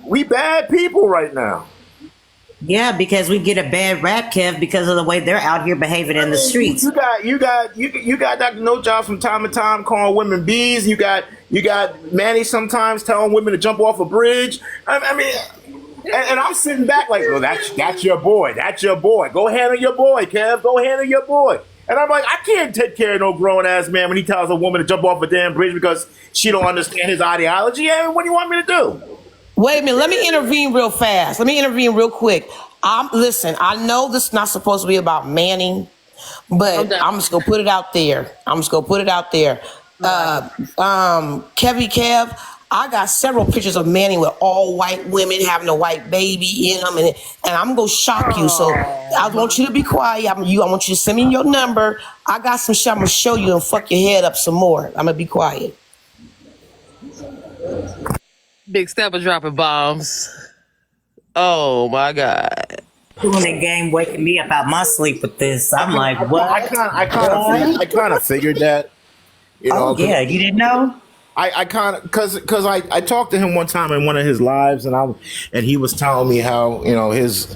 we bad people right now. Yeah, because we get a bad rap, Kev, because of the way they're out here behaving in the streets. You got Dr. No Job from time to time calling women bees. You got Manny sometimes telling women to jump off a bridge. I mean, and I'm sitting back like, well, that's your boy. That's your boy. Go handle your boy, Kev. Go handle your boy. And I'm like, I can't take care of no grown ass man when he tells a woman to jump off a damn bridge because she don't understand his ideology. And what do you want me to do? Wait a minute. Let me intervene real fast. Let me intervene real quick. Listen, I know this is not supposed to be about Manning, but I'm just gonna put it out there. Kev, I got several pictures of Manning with all white women having a white baby in them, and I'm gonna shock you. So I want you to be quiet. I want you to send me your number. I got some shit I'm gonna show you and fuck your head up some more. I'm gonna be quiet. Big Stepper dropping bombs. Oh my God. Doing the game, waking me up out my sleep with this. I'm like, what? I kind of figured that. You know, oh yeah, you didn't know? I kind of because I talked to him one time in one of his lives, and he was telling me how, you know, his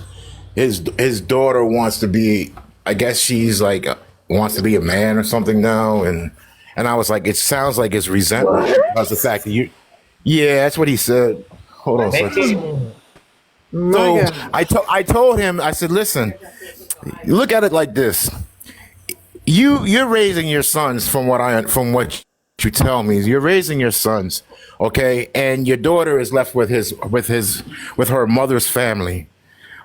daughter wants to be, I guess she's like wants to be a man or something now, and I was like, it sounds like it's resentment because the fact that you. Yeah, that's what he said. Hold on a second. So I told him, I said, listen, look at it like this. You're raising your sons from what you tell me. You're raising your sons, okay? And your daughter is left with her mother's family,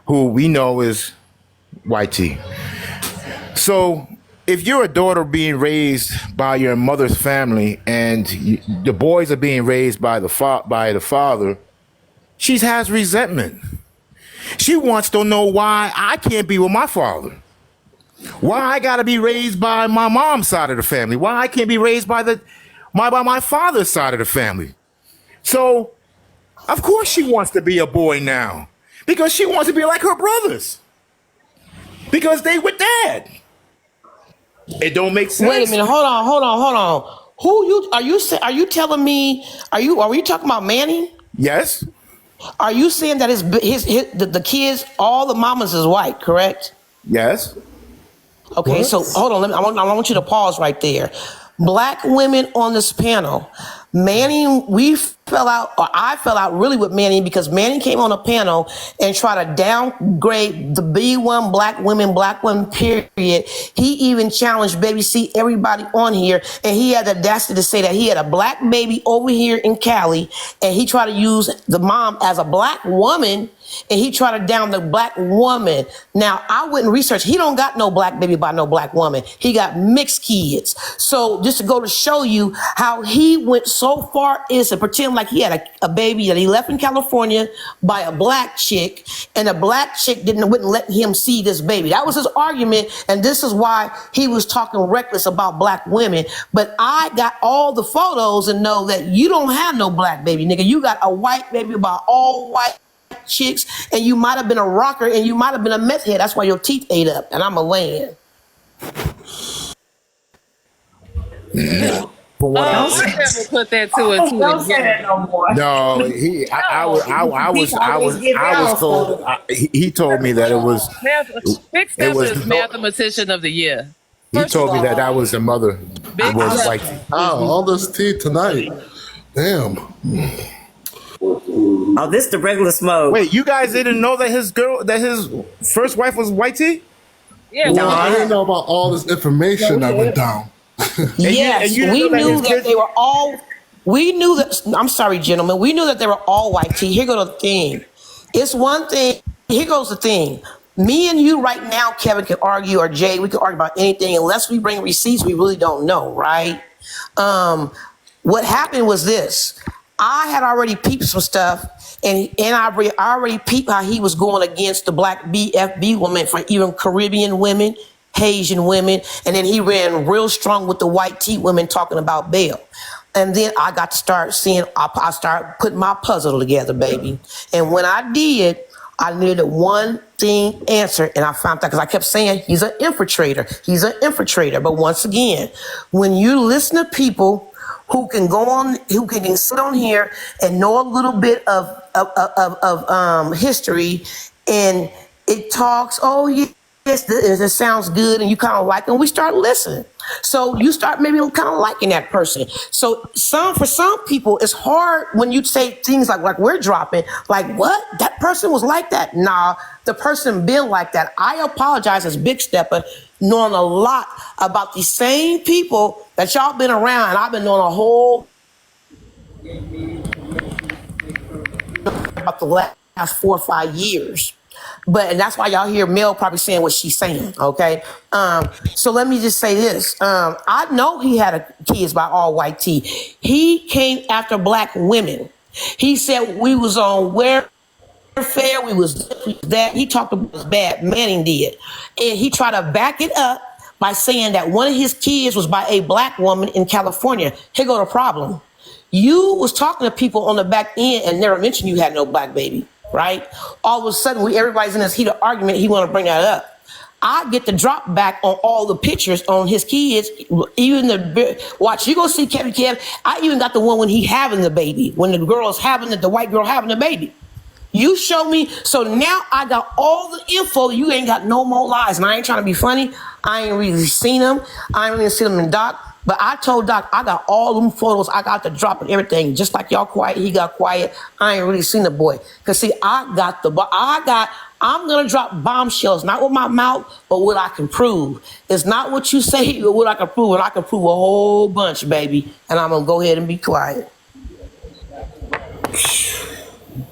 who we know is YT. So if you're a daughter being raised by your mother's family and the boys are being raised by the father, she has resentment. She wants to know why I can't be with my father. Why I got to be raised by my mom's side of the family. Why I can't be raised by my father's side of the family. So, of course she wants to be a boy now. Because she wants to be like her brothers. Because they with dad. It don't make sense. Wait a minute. Hold on. Are you telling me, are we talking about Manning? Yes. Are you saying that the kids, all the mamas is white, correct? Yes. Okay, What? so hold on. I want you to pause right there. Black women on this panel. Manning, I fell out really with Manning because Manning came on a panel and tried to downgrade the B1 black women, period. He even challenged Baby C, everybody on here, and he had the audacity to say that he had a black baby over here in Cali, and he tried to use the mom as a black woman, and he tried to down the black woman. Now, I went and researched. He don't got no black baby by no black woman. He got mixed kids. So just to go to show you how he went so far is to pretend like he had a baby that he left in California by a black chick, and the black chick wouldn't let him see this baby. That was his argument, and this is why he was talking reckless about black women. But I got all the photos and know that you don't have no black baby, nigga. You got a white baby by all white chicks, and you might have been a rocker, and you might have been a meth head. That's why your teeth ate up. And I'm a land. For what I never put that two and two Don't say that together. no more. No, I was told. He told me that it was. Big It Stepper was. is mathematician of the year. He First told of me all, that was the mother. Big Was Stepper. like, Wow, all this tea tonight. Damn. Oh, this the regular smoke. wait, you guys didn't know that his first wife was whitey? Yeah, No, well, I didn't know about all this information that went down. Yes, and you we know that knew his that kids- they were all. We knew that. I'm sorry, gentlemen. We knew that they were all white tea. Here goes the thing. It's one thing. Here goes the thing. Me and you right now, Kevin, can argue, or Jay, we can argue about anything unless we bring receipts. We really don't know, right? What happened was this. I had already peeped some stuff, and I already peeped how he was going against the black BFB women, for even Caribbean women, Haitian women, and then he ran real strong with the white tea women talking about bail. And then I got to start seeing, I started putting my puzzle together, baby. And when I did, I needed one thing answered, and I found that because I kept saying he's an infiltrator. He's an infiltrator. But once again, when you listen to people who can go on, who can sit on here and know a little bit of history, and it talks. Oh yeah, yes, it sounds good, and you kind of like it. And we start listening. So you start maybe kind of liking that person. So for some people, it's hard when you say things like we're dropping, like what? That person was like that? Nah, the person been like that. I apologize as Big Stepper, knowing a lot about these same people that y'all been around, and I've been knowing a whole about the last 4 or 5 years. And that's why y'all hear Mel probably saying what she's saying, okay? So let me just say this. I know he had kids by all white tea. He came after black women. He said we was on welfare, we was that. He talked about as bad Manning did. And he tried to back it up by saying that one of his kids was by a black woman in California. Here go the problem. You was talking to people on the back end and never mentioned you had no black baby. Right? All of a sudden, everybody's in this heated argument. He want to bring that up. I get the drop back on all the pictures on his kids. Even watch, you go see Kevin Kev. I even got the one when he having the baby, when the girl's having the white girl having the baby. You show me. So now I got all the info. You ain't got no more lies. And I ain't trying to be funny. I ain't really seen them. I ain't really seen them in Doc. But I told Doc, I got all them photos. I got the drop and everything. Just like y'all quiet, he got quiet. I ain't really seen the boy. Because, see, I'm going to drop bombshells, not with my mouth, but what I can prove. It's not what you say, but what I can prove. And I can prove a whole bunch, baby. And I'm going to go ahead and be quiet.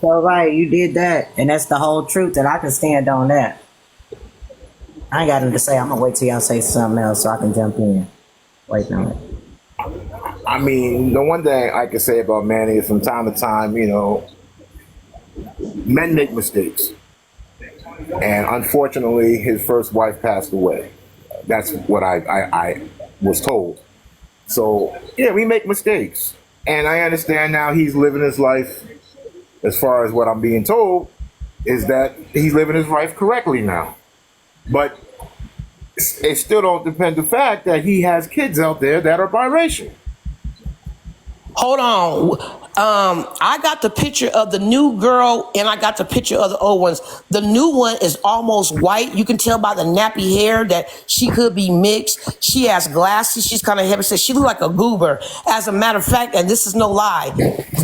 So right, you did that. And that's the whole truth, and I can stand on that. I ain't got nothing to say. I'm going to wait till y'all say something else so I can jump in. Wait a minute. I mean, the one thing I can say about Manny is from time to time, men make mistakes. And unfortunately, his first wife passed away. That's what I was told. So, yeah, we make mistakes. And I understand now he's living his life, as far as what I'm being told, is that he's living his life correctly now. But it still don't depend the fact that he has kids out there that are biracial. Hold on. I got the picture of the new girl and I got the picture of the old ones. The new one is almost white. You can tell by the nappy hair that she could be mixed. She has glasses. She's kind of heavy. So she look like a goober. As a matter of fact, and this is no lie,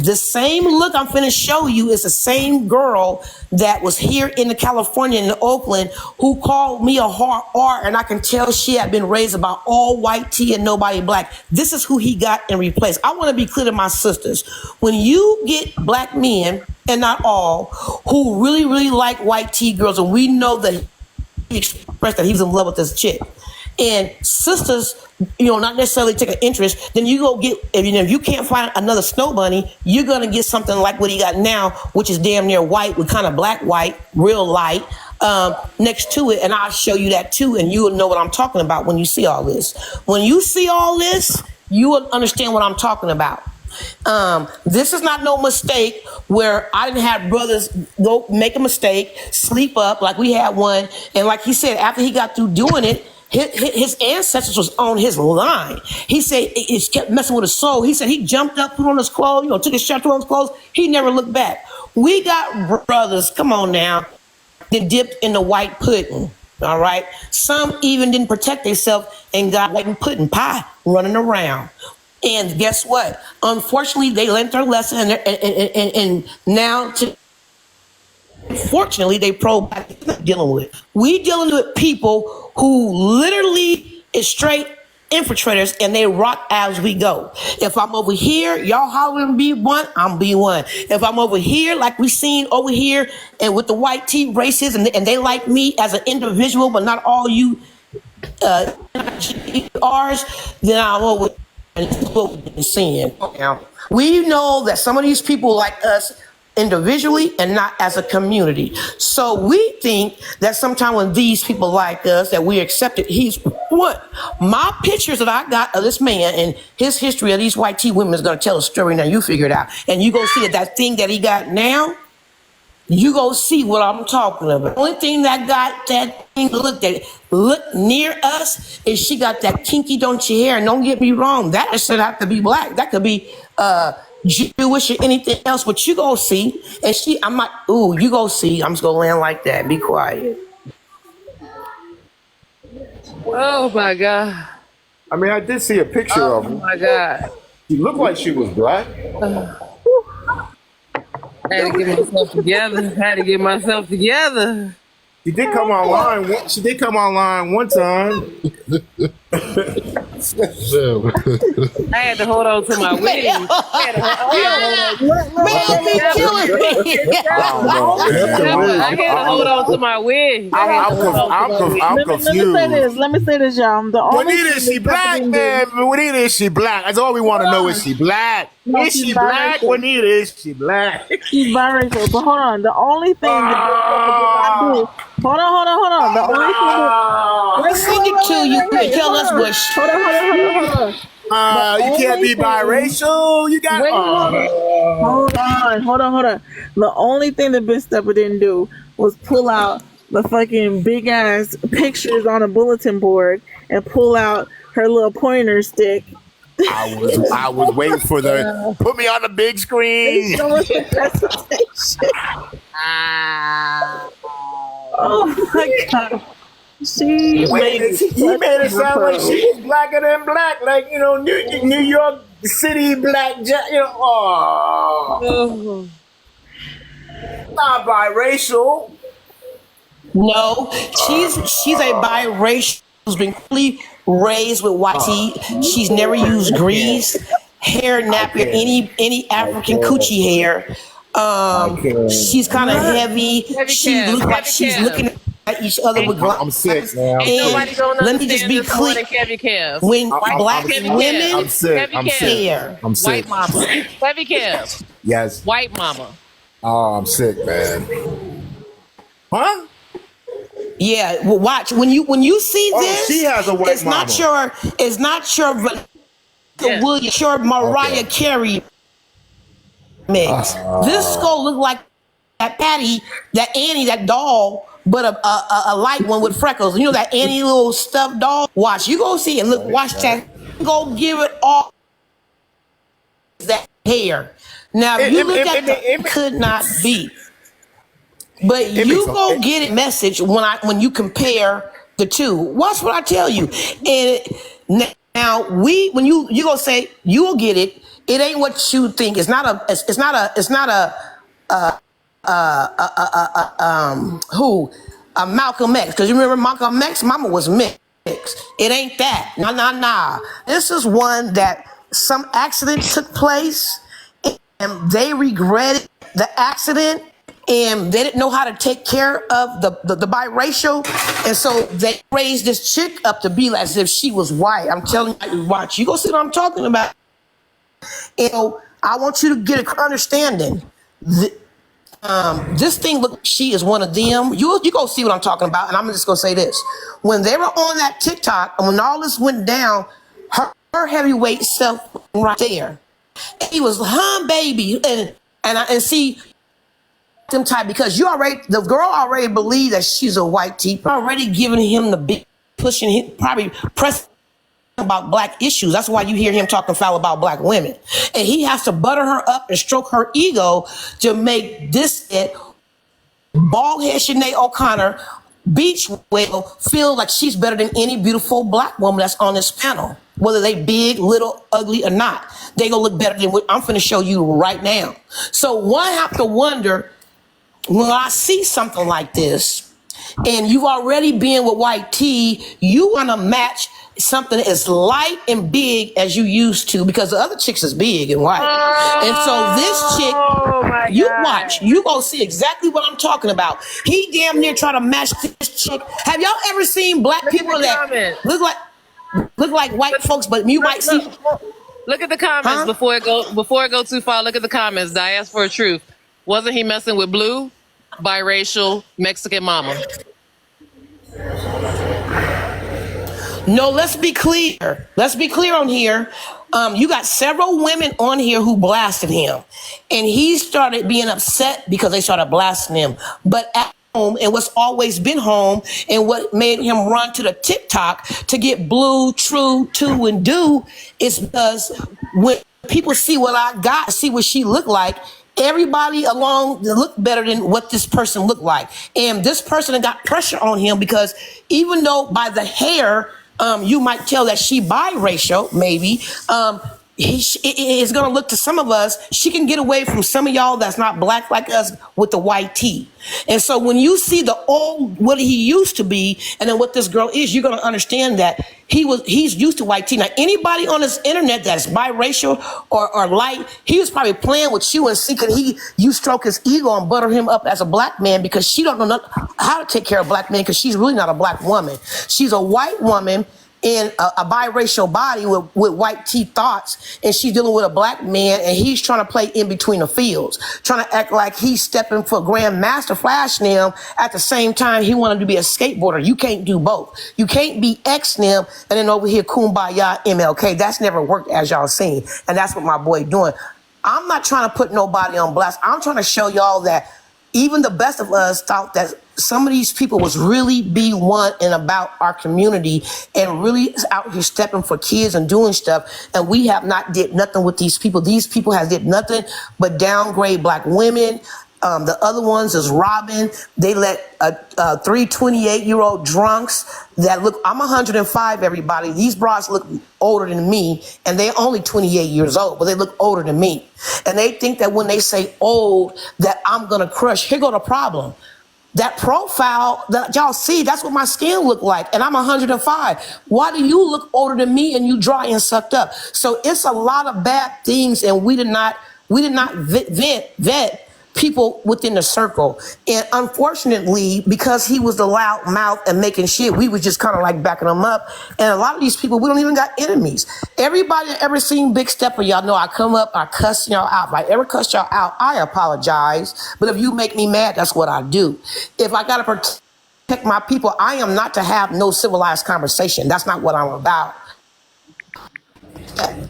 the same look I'm finna show you is the same girl that was here in the California, in Oakland, who called me a hard R, and I can tell she had been raised about all white tea and nobody black. This is who he got and replaced. I want to be clear to my sisters. When you get black men, and not all, who really, really like white tea girls, and we know that he expressed that he was in love with this chick, and sisters, not necessarily take an interest, then you go get, if you can't find another snow bunny, you're going to get something like what he got now, which is damn near white with kind of black white, real light, next to it. And I'll show you that too. And you will know what I'm talking about when you see all this. When you see all this, you will understand what I'm talking about. This is not no mistake where I didn't have brothers go make a mistake, sleep up like we had one. And like he said, after he got through doing it, his ancestors was on his line. He said it kept messing with his soul. He said he jumped up, put on his clothes, took his shirt, put on his clothes. He never looked back. We got brothers, come on now, that dipped in the white pudding. All right. Some even didn't protect themselves and got white pudding pie running around. And guess what? Unfortunately, they learned their lesson, and now, fortunately, they pro-black. Dealing with it. We dealing with people who literally is straight infiltrators, and they rock as we go. If I'm over here, y'all hollering B1, I'm B1. If I'm over here, like we seen over here, and with the white tea races, and they like me as an individual, but not all you R's, then I'm over. And it's what we've been seeing. We know that some of these people like us individually and not as a community. So we think that sometime when these people like us, that we accept it. He's what? My pictures that I got of this man and his history of these white tea women is going to tell a story. Now you figure it out. And you go see that thing that he got now, you go see what I'm talking about. The only thing that got that thing look near us is she got that kinky don't you hair. And don't get me wrong, that doesn't have to be black. That could be Jewish or anything else. But you go see, and I'm like, ooh, you go see. I'm just gonna land like that. Be quiet. Oh my God. I mean, I did see a picture of Oh her. my God. She looked like she was black. Had to get myself together. Had to get myself together. She did come online. She did come online one time. Damn. I had to hold on to my wig. Man, be killing me. I had to hold on to my wig. I'm confused. Let me say this, y'all. The only Juanita, is she black, man? Juanita, is she black? That's all we want to know. Is she black? No, Is she's she black? biracial. Juanita, is she black? She's biracial, but hold on. The only thing that I do. Hold on. The only thing Let's sing it to you. Tell us what. hold on. You can't be biracial. You got. Hold on. The only thing that Big Stepper didn't do was pull out the fucking big ass pictures on a bulletin board and pull out her little pointer stick. I was waiting for the put me on the big screen. Show us the presentation. Oh my God. She He made it sound like she was blacker than black, like New York City black. Not biracial. No, she's a biracial who's been clearly raised with white teeth. She's never used grease, hair nappy, or any African coochie hair. She's kind of heavy. She looks like she's looking at each other with I'm sick, man. Ain't nobody gonna let me just understand be this more clear. than Kevin Kev. When black Kevin women I'm sick. I'm sick. hair, I'm sick. White mama. Kevin Kev. Yes. White mama. Oh, I'm sick, man. Huh? yeah. Well, watch when you see Oh, this. she has a white it's not mama. It's not your Yeah. Williams, your Mariah Okay. Carey mix. This gonna look like that Patty, that Annie, that doll, but a light one with freckles. You know that Annie little stuffed doll? Watch, you go see it. Look, watch that. Go give it all that hair. Now, if you look at it could not be. But you go get it message when you compare the two. Watch what I tell you. And now when you gonna say you will get it. It ain't what you think. It's not a Malcolm X. Because you remember Malcolm X, mama was mixed. It ain't that. Nah. This is one that some accident took place and they regretted the accident and they didn't know how to take care of the biracial. And so they raised this chick up to be as if she was white. I'm telling you, watch. You go see what I'm talking about. I want you to get an understanding. This thing, look, she is one of them. You go see what I'm talking about, and I'm just gonna say this: when they were on that TikTok, and when all this went down, her heavyweight self right there, he was baby, and see them type because the girl already believed that she's a white teeth, already giving him the big pushing him, probably pressing about black issues. That's why you hear him talking foul about black women. And he has to butter her up and stroke her ego to make this bald head Sinead O'Connor beach whale feel like she's better than any beautiful black woman that's on this panel. Whether they big, little, ugly or not, they gonna look better than what I'm finna show you right now. So one have to wonder when I see something like this and you've already been with white tea, you wanna match something as light and big as you used to because the other chicks is big and white. And so this chick, you watch, you gonna see exactly what I'm talking about. He damn near try to match this chick. Have y'all ever seen black people that look like white folks, but you might see. Look at the comments before it go too far. Look at the comments. Diaspora Truth. Wasn't he messing with blue, biracial, Mexican mama? No, let's be clear. Let's be clear on here. You got several women on here who blasted him, and he started being upset because they started blasting him. But at home, and what's always been home, and what made him run to the TikTok to get Blue, True, To, and Do is because when people see what I got, see what she looked like, everybody along look better than what this person looked like. And this person got pressure on him because even though by the hair, you might tell that she biracial, maybe. It is going to look to some of us, she can get away from some of y'all that's not black like us with the white tee. And so when you see the old, what he used to be, and then what this girl is, you're going to understand that he's used to white tee. Now, anybody on this internet that's biracial or light, he was probably playing with you and seeking you stroke his ego and butter him up as a black man because she don't know how to take care of black men because she's really not a black woman. She's a white woman in a biracial body with white teeth thoughts, and she's dealing with a black man, and he's trying to play in between the fields, trying to act like he's stepping for Grandmaster Flash Nim. At the same time, he wanted to be a skateboarder. You can't do both. You can't be X-Nim and then over here Kumbaya MLK. That's never worked, as y'all seen, and that's what my boy doing. I'm not trying to put nobody on blast. I'm trying to show y'all that even the best of us thought that some of these people was really be one and about our community and really out here stepping for kids and doing stuff. And we have not did nothing with these people. These people have did nothing but downgrade black women. The other ones is robbing. They let three 28-year-old drunks that look, I'm 105, everybody. These broads look older than me, and they're only 28 years old, but they look older than me. And they think that when they say old, that I'm going to crush. Here go the problem. That profile that y'all see, that's what my skin look like. And I'm 105. Why do you look older than me and you dry and sucked up? So it's a lot of bad things, and we did not vet people within the circle. And unfortunately, because he was the loud mouth and making shit, we was just kind of like backing him up. And a lot of these people, we don't even got enemies. Everybody that ever seen Big Stepper, y'all know I come up, I cuss y'all out. If I ever cuss y'all out, I apologize. But if you make me mad, that's what I do. If I got to protect my people, I am not to have no civilized conversation. That's not what I'm about.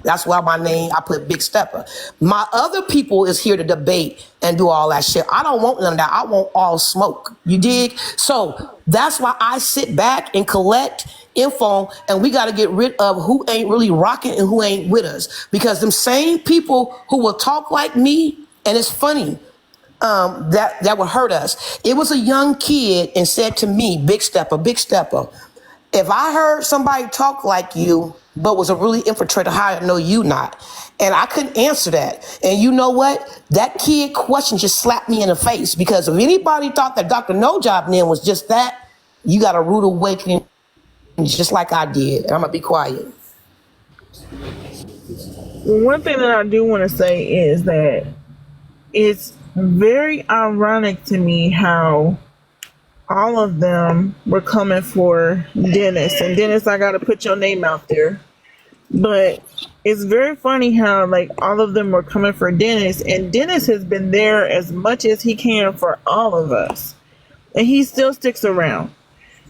That's why my name, I put Big Stepper. My other people is here to debate and do all that shit. I don't want none of that. I want all smoke. You dig? So that's why I sit back and collect info, and we got to get rid of who ain't really rocking and who ain't with us. Because them same people who will talk like me, and it's funny, that would hurt us. It was a young kid and said to me, Big Stepper, if I heard somebody talk like you, but was a really infiltrator, how I know you not? And I couldn't answer that. And you know what? That kid question just slapped me in the face, because if anybody thought that Dr. No Job name was just that, you got a rude awakening just like I did. And I'm going to be quiet. One thing that I do want to say is that it's very ironic to me how all of them were coming for Dennis. And Dennis, I got to put your name out there. But it's very funny how like all of them were coming for Dennis, and Dennis has been there as much as he can for all of us, and he still sticks around.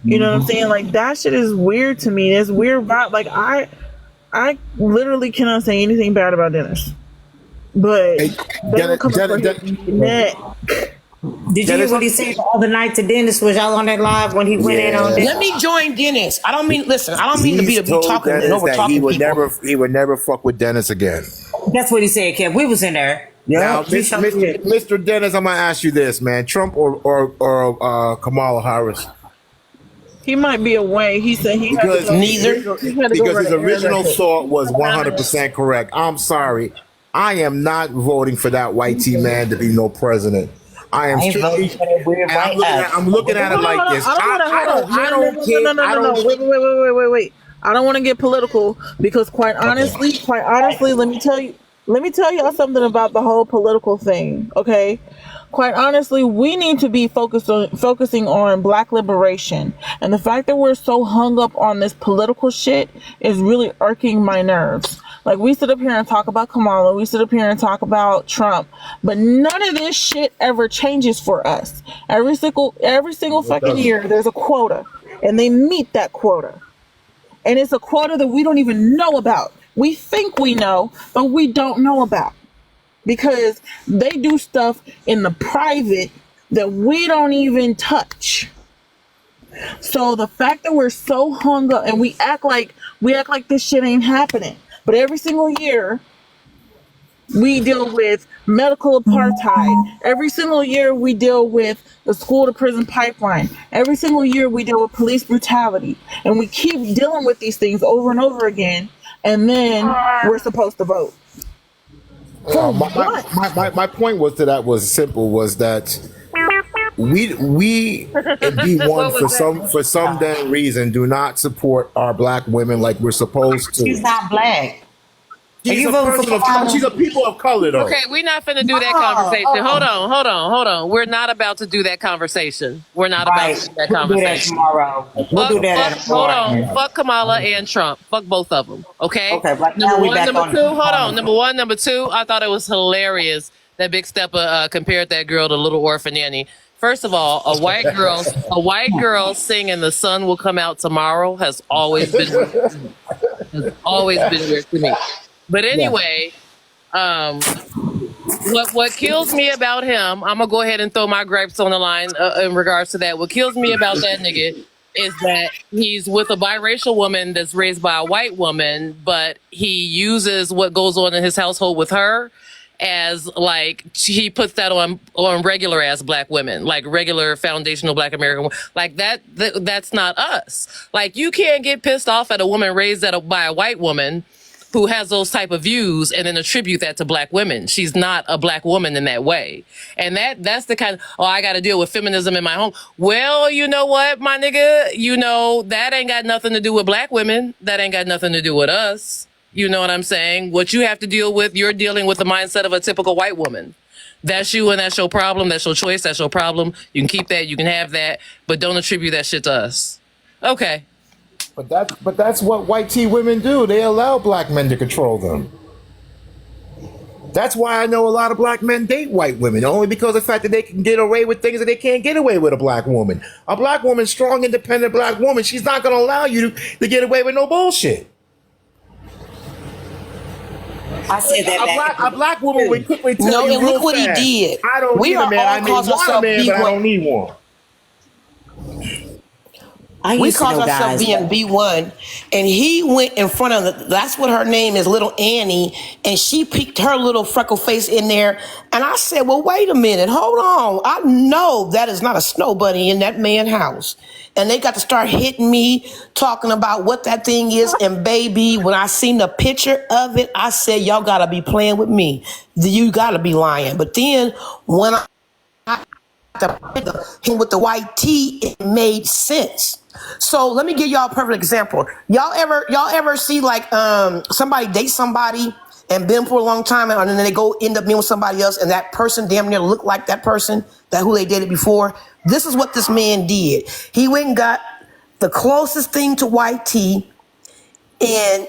You know what I'm saying? Like, that shit is weird to me. It's weird vibe. Like, I literally cannot say anything bad about Dennis, but Hey, they were coming for Dennis- his neck. Did you hear what he said the other night to Dennis? Was y'all on that live when he went in on Yeah. Dennis? Let me join Dennis. I don't mean to be He's told talking and Dennis over that talking he would people. never never fuck with Dennis again. That's what he said, Kev. We was in there. Now, He showed me it. Mr. Dennis, I'm gonna ask you this, man: Trump or Kamala Harris? He might be away. He said he had to Because go. Neither. He had to go Because run his an original errand. thought was 100% correct. I'm sorry, I am not voting for that white T man to be no president. I am I ain't strictly, voting for that weird and white I'm looking at it No, like this. I don't care. I don't. Wait. I don't want to get political because quite honestly, let me tell y'all something about the whole political thing, okay? Quite honestly, we need to be focusing on black liberation. And the fact that we're so hung up on this political shit is really irking my nerves. Like, we sit up here and talk about Kamala, we sit up here and talk about Trump, but none of this shit ever changes for us. Every single fucking year, there's a quota, and they meet that quota. And it's a quota that we don't even know about. we think we know, but we don't know about, because they do stuff in the private that we don't even touch. So the fact that we're so hung up and we act like this shit ain't happening, but every single year we deal with medical apartheid. Every single year we deal with the school to prison pipeline. Every single year we deal with police brutality. And we keep dealing with these things over and over again. And then we're supposed to vote. My point was to that was simple, was that we in B1 for some damn reason do not support our black women like we're supposed to. She's not black. She's you a voting person for of color. Obama? She's a people of color, though. Okay, we're not finna do that conversation. Hold on. We're not about to do that conversation. We're not about to do that We'll do that conversation. tomorrow. We'll do that Fuck, at a hold morning. on. Fuck Kamala and Trump. Fuck both of them. Okay. Okay, right now Number we one, back number on- two. Hold on. Number one, number two. I thought it was hilarious that Big Stepper compared that girl to Little Orphan Annie. First of all, a white girl singing "The Sun Will Come Out Tomorrow" has always been weird to me. But anyway, what kills me about him, I'm gonna go ahead and throw my gripes on the line in regards to that. What kills me about that nigga is that he's with a biracial woman that's raised by a white woman, but he uses what goes on in his household with her as like he puts that on regular ass black women, like regular foundational black American, like that's not us. Like, you can't get pissed off at a woman raised by a white woman who has those type of views and then attribute that to black women. She's not a black woman in that way. And that's the kind of, I got to deal with feminism in my home. Well, you know what, my nigga? You know, that ain't got nothing to do with black women. That ain't got nothing to do with us. You know what I'm saying? What you have to deal with, you're dealing with the mindset of a typical white woman. That's you and that's your problem. That's your choice. That's your problem. You can keep that. You can have that. But don't attribute that shit to us. Okay. But that's what white tea women do. They allow black men to control them. That's why I know a lot of black men date white women, only because of the fact that they can get away with things that they can't get away with a black woman. A black woman, strong, independent black woman, she's not going to allow you to get away with no bullshit. I said that A black woman would quickly tell No, you and real look what he fast, did. I don't We need are a man. all I may cause want a ourselves man, but I B1. don't need one. I We used to call know ourselves guys. being B1, and he went in front of that's what her name is, Little Annie, and she peeked her little freckle face in there. And I said, well, wait a minute, hold on. I know that is not a snow bunny in that man's house. And they got to start hitting me, talking about what that thing is. And baby, when I seen the picture of it, I said, y'all gotta be playing with me. You gotta be lying. But then when him with the white tee, it made sense. So let me give y'all a perfect example. Y'all ever see like somebody date somebody and been for a long time, and then they go end up being with somebody else, and that person damn near look like that person that who they dated before? This is what this man did. He went and got the closest thing to white tee and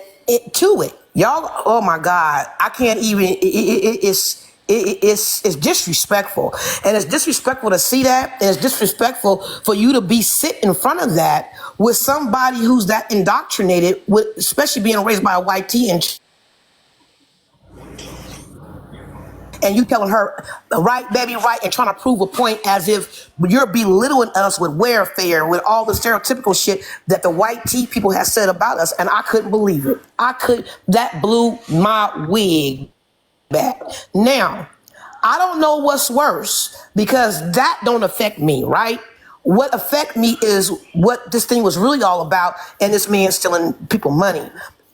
to it. Y'all, oh my God, I can't even. It's disrespectful, and it's disrespectful to see that, and it's disrespectful for you to be sitting in front of that with somebody who's that indoctrinated, with especially being raised by a white tee, and you telling her right, baby, right, and trying to prove a point as if you're belittling us with warfare, with all the stereotypical shit that the white tee people have said about us, and I couldn't believe it. That blew my wig back. Now, I don't know what's worse, because that don't affect me, right? What affect me is what this thing was really all about, and this man stealing people money.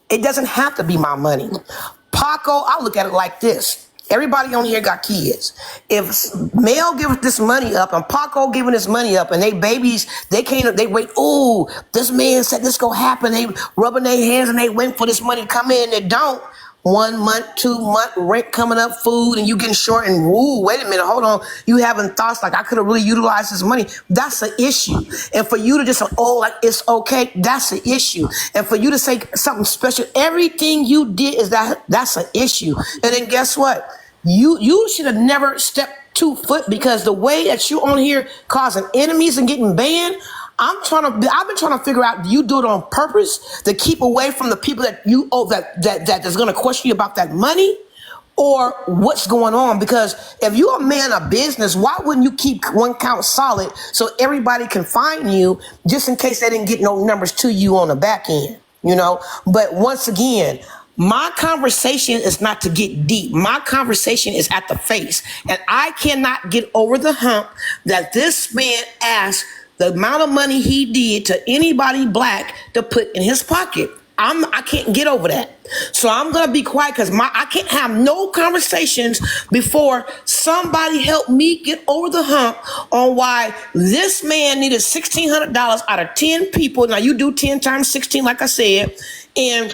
It doesn't have to be my money. Paco, I look at it like this. Everybody on here got kids. If Mel gives this money up and Paco giving this money up and they babies, they wait, ooh, this man said this gonna happen. They rubbing their hands and they wait for this money to come in. They don't. 1 month, 2 month rent coming up, food, and you getting short, and ooh, wait a minute, hold on. You having thoughts like I could have really utilized this money. That's an issue. And for you to just say, oh, like it's okay, that's an issue. And for you to say something special, everything you did is that's an issue. And then guess what? You should have never stepped 2 foot, because the way that you on here causing enemies and getting banned, I've been trying to figure out, do you do it on purpose to keep away from the people that you owe that's going to question you about that money? Or what's going on? Because if you're a man of business, why wouldn't you keep one count solid so everybody can find you just in case they didn't get no numbers to you on the back end, you know? But once again, my conversation is not to get deep. My conversation is at the face. And I cannot get over the hump that this man asked the amount of money he did to anybody black to put in his pocket. I can't get over that. So I'm going to be quiet because I can't have no conversations before somebody help me get over the hump on why this man needed $1,600 out of 10 people. Now you do 10 times 16, like I said, and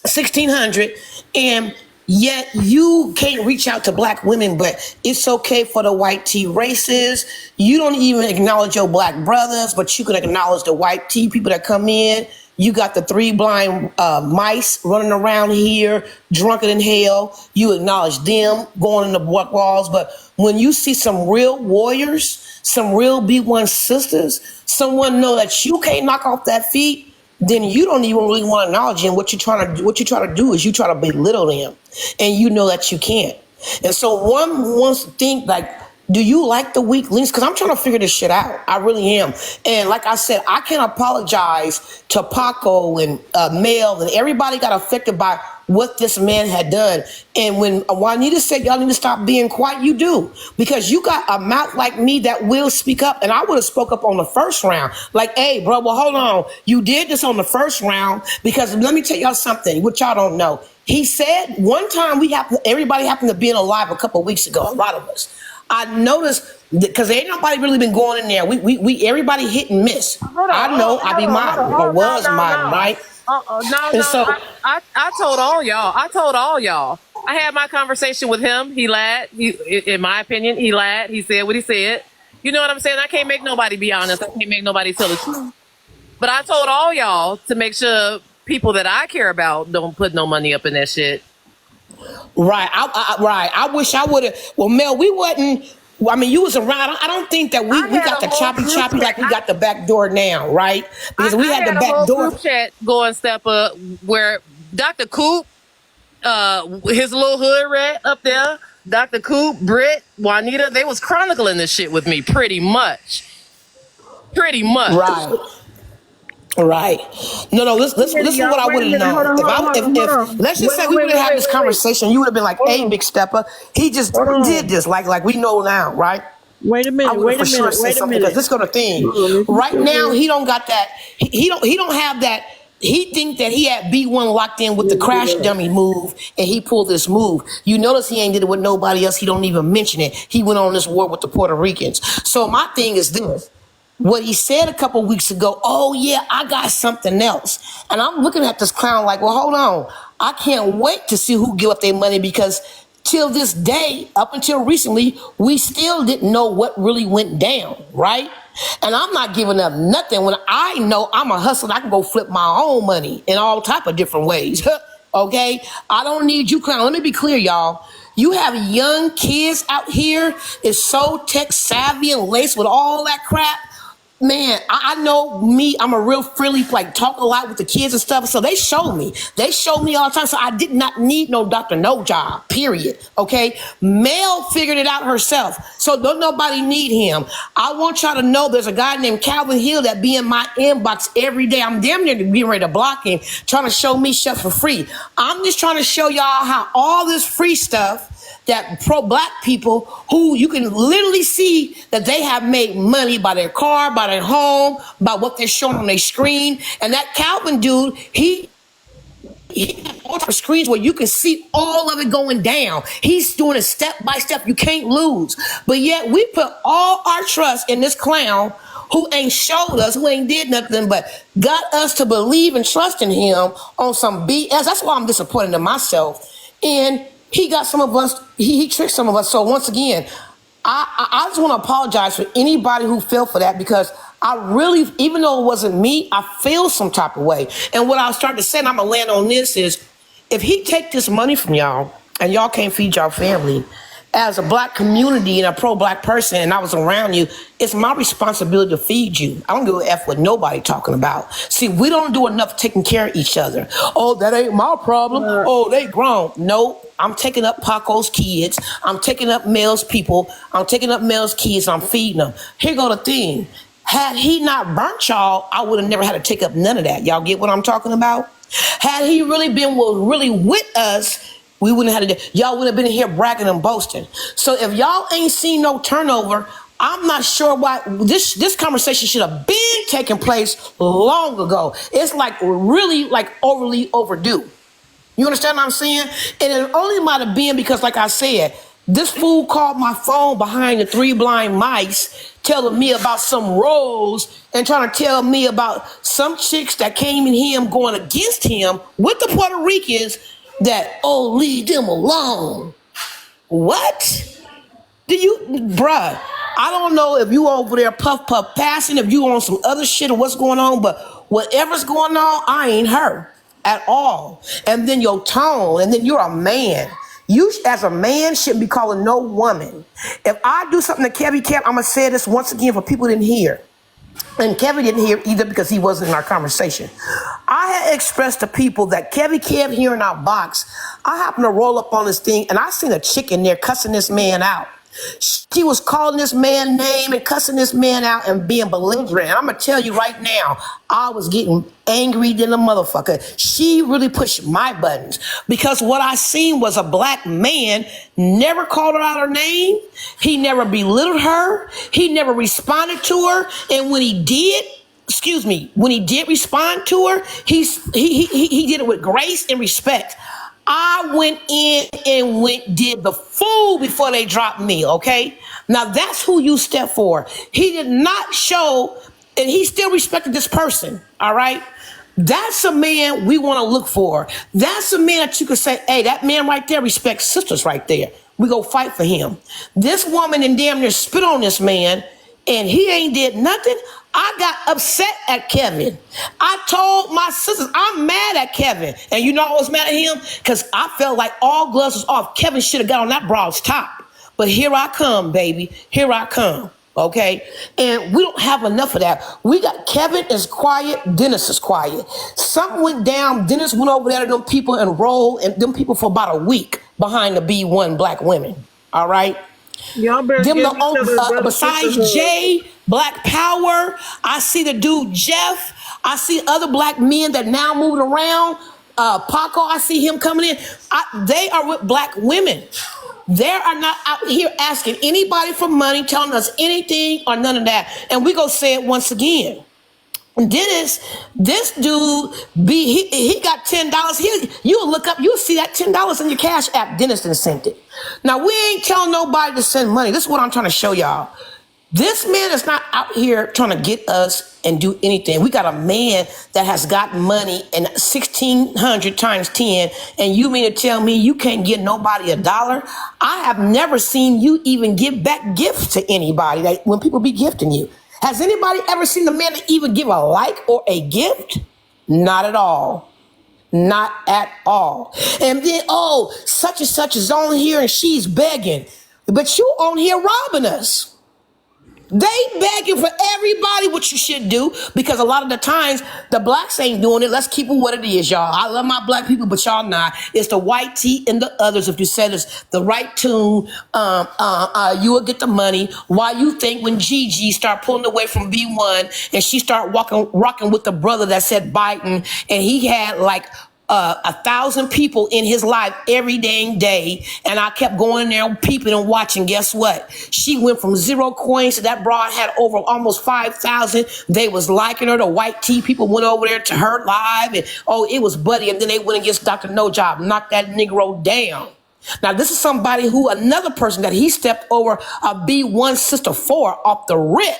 1,600, and yet you can't reach out to black women, but it's okay for the white tea races. You don't even acknowledge your black brothers, but you can acknowledge the white tea people that come in. You got the 3 blind mice running around here, drunker than hell. You acknowledge them going in the walls. But when you see some real warriors, some real B1 sisters, someone know that you can't knock off that feet, then you don't even really want to acknowledge them. What you try to do is you try to belittle them, and you know that you can't. And so one wants to think like, do you like the weak links? Because I'm trying to figure this shit out. I really am. And like I said, I can't apologize to Paco and Mel and everybody got affected by what this man had done. And when Juanita said y'all need to stop being quiet, you do. Because you got a mouth like me that will speak up. And I would have spoke up on the first round. Like, hey, bro, well, hold on. You did this on the first round because let me tell y'all something, which y'all don't know. He said one time everybody happened to be in a live a couple of weeks ago, a lot of us. I noticed because ain't nobody really been going in there. We everybody hit and miss. I know. I be modding or was modding, right? I told all y'all. I had my conversation with him. He lied. In my opinion, he lied. He said what he said. You know what I'm saying? I can't make nobody be honest. I can't make nobody tell the truth. But I told all y'all to make sure people that I care about don't put no money up in that shit. Right. I wish I would have. Well, Mel, we wasn't. I mean, you was around. I don't think that we got the choppy like we got the back door now, right? Because we had the back door. Group chat going step up where Dr. Coop, his little hood rat up there, Dr. Coop, Britt, Juanita, they was chronicling this shit with me pretty much. Right. No. Listen is what I would have known. If let's just say we would have had this conversation, you would have been like, "Hey, Big Stepper, he just did this." Like we know now, right? Wait a minute. Because this is gonna thing. Right now, he don't got that. He don't have that. He think that he had B1 locked in with the crash dummy move, and he pulled this move. You notice he ain't did it with nobody else. He don't even mention it. He went on this war with the Puerto Ricans. So my thing is this. What he said a couple weeks ago, oh yeah, I got something else. And I'm looking at this clown like, well, hold on. I can't wait to see who give up their money because till this day, up until recently, we still didn't know what really went down, right? And I'm not giving up nothing when I know I'm a hustler. I can go flip my own money in all type of different ways, okay? I don't need you clown. Let me be clear, y'all. You have young kids out here is so tech savvy and laced with all that crap. Man, I know me, I'm a real friendly, like talk a lot with the kids and stuff. So they show me all the time. So I did not need no Dr. No job, period. Okay. Mel figured it out herself. So don't nobody need him. I want y'all to know there's a guy named Calvin Hill that be in my inbox every day. I'm damn near getting ready to block him, trying to show me stuff for free. I'm just trying to show y'all how all this free stuff that pro-black people who you can literally see that they have made money by their car, by their home, by what they're showing on their screen. And that Calvin dude, he has all types of screens where you can see all of it going down. He's doing it step by step. You can't lose. But yet we put all our trust in this clown who ain't showed us, who ain't did nothing but got us to believe and trust in him on some BS. That's why I'm disappointed in myself. And he got some of us, he tricked some of us. So once again, I just want to apologize for anybody who fell for that because I really, even though it wasn't me, I feel some type of way. And what I'll start to say, and I'm going to land on this, is if he take this money from y'all and y'all can't feed y'all family, as a black community and a pro-black person, and I was around you, it's my responsibility to feed you. I don't give a F what nobody talking about. See, we don't do enough taking care of each other. Oh, that ain't my problem. Oh, they grown. No, I'm taking up Paco's kids. I'm taking up Mel's people. I'm taking up Mel's kids. I'm feeding them. Here go the thing. Had he not burnt y'all, I would have never had to take up none of that. Y'all get what I'm talking about? Had he really been really with us, we wouldn't have had to. Y'all would have been here bragging and boasting. So if y'all ain't seen no turnover, I'm not sure why this conversation should have been taking place long ago. It's like really like overly overdue. You understand what I'm saying? And it only might have been because, like I said, this fool called my phone behind the three blind mice, telling me about some roles and trying to tell me about some chicks that came in him going against him with the Puerto Ricans that, oh, leave them alone. What? Bruh, I don't know if you over there puff passing, if you on some other shit or what's going on, but whatever's going on, I ain't her at all. And then your tone, and then you're a man. You, as a man, shouldn't be calling no woman. If I do something to Kevin Kev, I'm going to say this once again for people who didn't hear. And Kevin didn't hear either because he wasn't in our conversation. I had expressed to people that Kevin Kev here in our box, I happened to roll up on this thing and I seen a chick in there cussing this man out. She was calling this man name and cussing this man out and being belligerent. And I'm going to tell you right now, I was getting angry than a motherfucker. She really pushed my buttons because what I seen was a black man never called her out her name. He never belittled her. He never responded to her. And when he did, when he did respond to her, he did it with grace and respect. I went in and did the fool before they dropped me, okay? Now that's who you step for. He did not show, and he still respected this person, all right? That's a man we want to look for. That's a man that you could say, hey, that man right there respects sisters right there. We go fight for him. This woman and damn near spit on this man, and he ain't did nothing. I got upset at Kevin. I told my sisters, I'm mad at Kevin. And you know I was mad at him? Because I felt like all gloves was off. Kevin should have got on that broad's top. But here I come, baby. Here I come. Okay? And we don't have enough of that. We got Kevin is quiet. Dennis is quiet. Something went down. Dennis went over there to them people and rolled and them people for about a week behind the B1 black women. All right? Y'all better Them give the each other only, besides sisterhood. Jay, Black Power, I see the dude Jeff. I see other black men that now moving around. Paco, I see him coming in. They are with black women. They are not out here asking anybody for money, telling us anything or none of that. And we go say it once again. Dennis, this dude, he got $10. You'll look up, you'll see that $10 in your cash app. Dennis done sent it. Now, we ain't telling nobody to send money. This is what I'm trying to show y'all. This man is not out here trying to get us and do anything. We got a man that has gotten money and 1,600 times 10, and you mean to tell me you can't give nobody $1? I have never seen you even give back gifts to anybody like when people be gifting you. Has anybody ever seen the man even give a like or a gift? Not at all. Not at all. And then, oh, such and such is on here and she's begging. But you on here robbing us. They begging for everybody, what you should do, because a lot of the times the blacks ain't doing it. Let's keep it what it is, y'all. I love my black people, but y'all not. It's the white tee and the others. If you said it's the right tune, you will get the money. Why you think when Gigi start pulling away from B1 and she start rocking with the brother that said Biden, and he had like 1,000 people in his life every dang day, and I kept going in there peeping and watching. Guess what? She went from 0 coins to that broad had over almost 5,000. They was liking her. The white tea people went over there to her live, and oh, it was Buddy. And then they went against Dr. No Job, knocked that Negro down. Now, this is somebody who, another person that he stepped over a B1 sister for off the rip.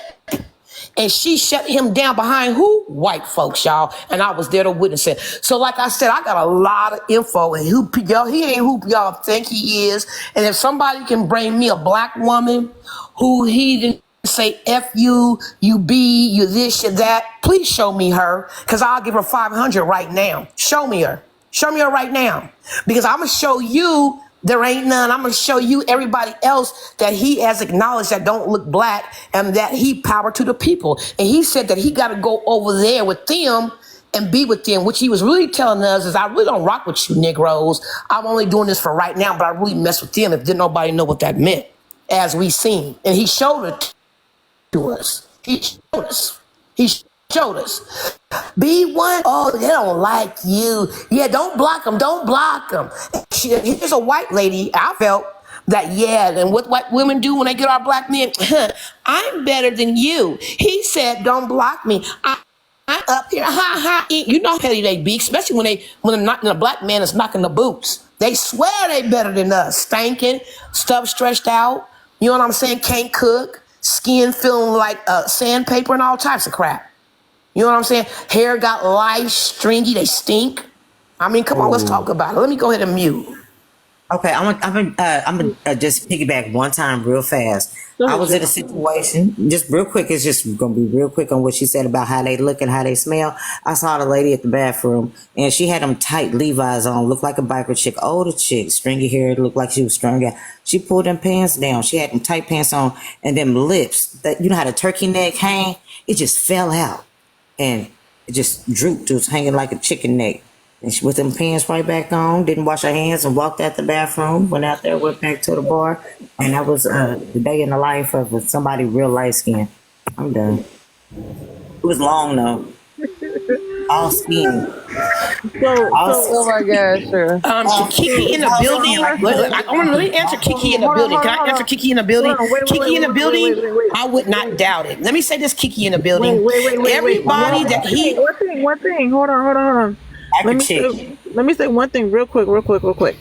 And she shut him down behind who? White folks, y'all. And I was there to witness it. So like I said, I got a lot of info. And he ain't who y'all think he is. And if somebody can bring me a black woman who he didn't say F you, you be, you this, you that, please show me her. Because I'll give her 500 right now. Show me her. Show me her right now. Because I'm going to show you There ain't none. I'm gonna show you everybody else that he has acknowledged that don't look black and that he power to the people. And he said that he got to go over there with them and be with them, which he was really telling us is I really don't rock with you Negroes. I'm only doing this for right now, but I really mess with them if didn't nobody know what that meant, as we seen. And he showed it to us. He showed us. He showed us. Be one. Oh, they don't like you. Yeah, don't block them. Don't block them. Here's a white lady. I felt that, yeah, and what white women do when they get our black men, I'm better than you. He said, don't block me. I'm up here, ha ha. You know how petty they be, especially when a black man is knocking the boots. They swear they better than us. Stinking, stuff stretched out. You know what I'm saying? Can't cook, skin feeling like sandpaper and all types of crap. You know what I'm saying? Hair got lice, stringy, they stink. I mean, come on, let's talk about it. Let me go ahead and mute. Okay, I'm gonna just piggyback one time real fast. I was in a situation, just real quick. It's just gonna be real quick on what she said about how they look and how they smell. I saw the lady at the bathroom, and she had them tight Levi's on, looked like a biker chick, older chick, stringy hair, looked like she was strung out. She pulled them pants down. She had them tight pants on, and them lips. That you know how the turkey neck hang? It just fell out, and it just drooped. It was hanging like a chicken neck. And she with them pants right back on, didn't wash her hands and walked out the bathroom, went out there, went back to the bar. And that was the day in the life of somebody real light skinned. I'm done. It was long though. All skin. Oh my gosh, sure. Kiki in the building. I want to really answer Kiki in the building. Can I answer Kiki in the building? Kiki in the building. I would not doubt it. Let me say this, Kiki in the building. Everybody that he. One thing. Hold on. Let me say one thing real quick.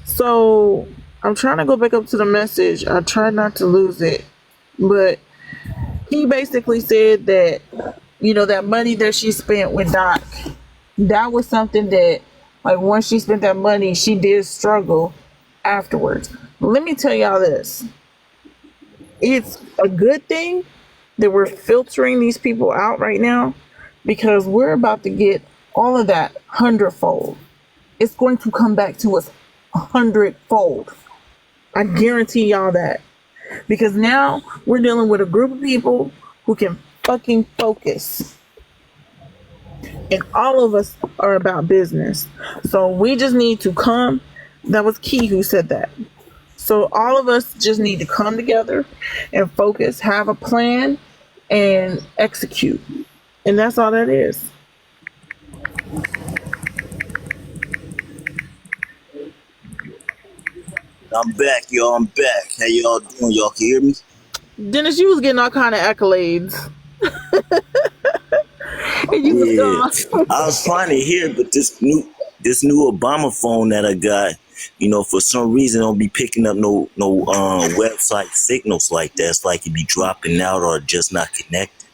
So I'm trying to go back up to the message. I try not to lose it, but he basically said that, you know, that money that she spent with Doc, that was something that, like, once she spent that money, she did struggle afterwards. Let me tell y'all this. It's a good thing that we're filtering these people out right now, because we're about to get all of that 100-fold. It's going to come back to us 100-fold. I guarantee y'all that. Because now we're dealing with a group of people who can fucking focus. And all of us are about business. So we just need to come. That was Key who said that. So all of us just need to come together and focus, have a plan, and execute. And that's all that is. I'm back, y'all. I'm back. How y'all doing? Y'all can hear me? Dennis, you was getting all kind of accolades. And you was gone. I was trying to hear, but this new Obama phone that I got, you know, for some reason don't be picking up no website signals like that. It's like it be dropping out or just not connected.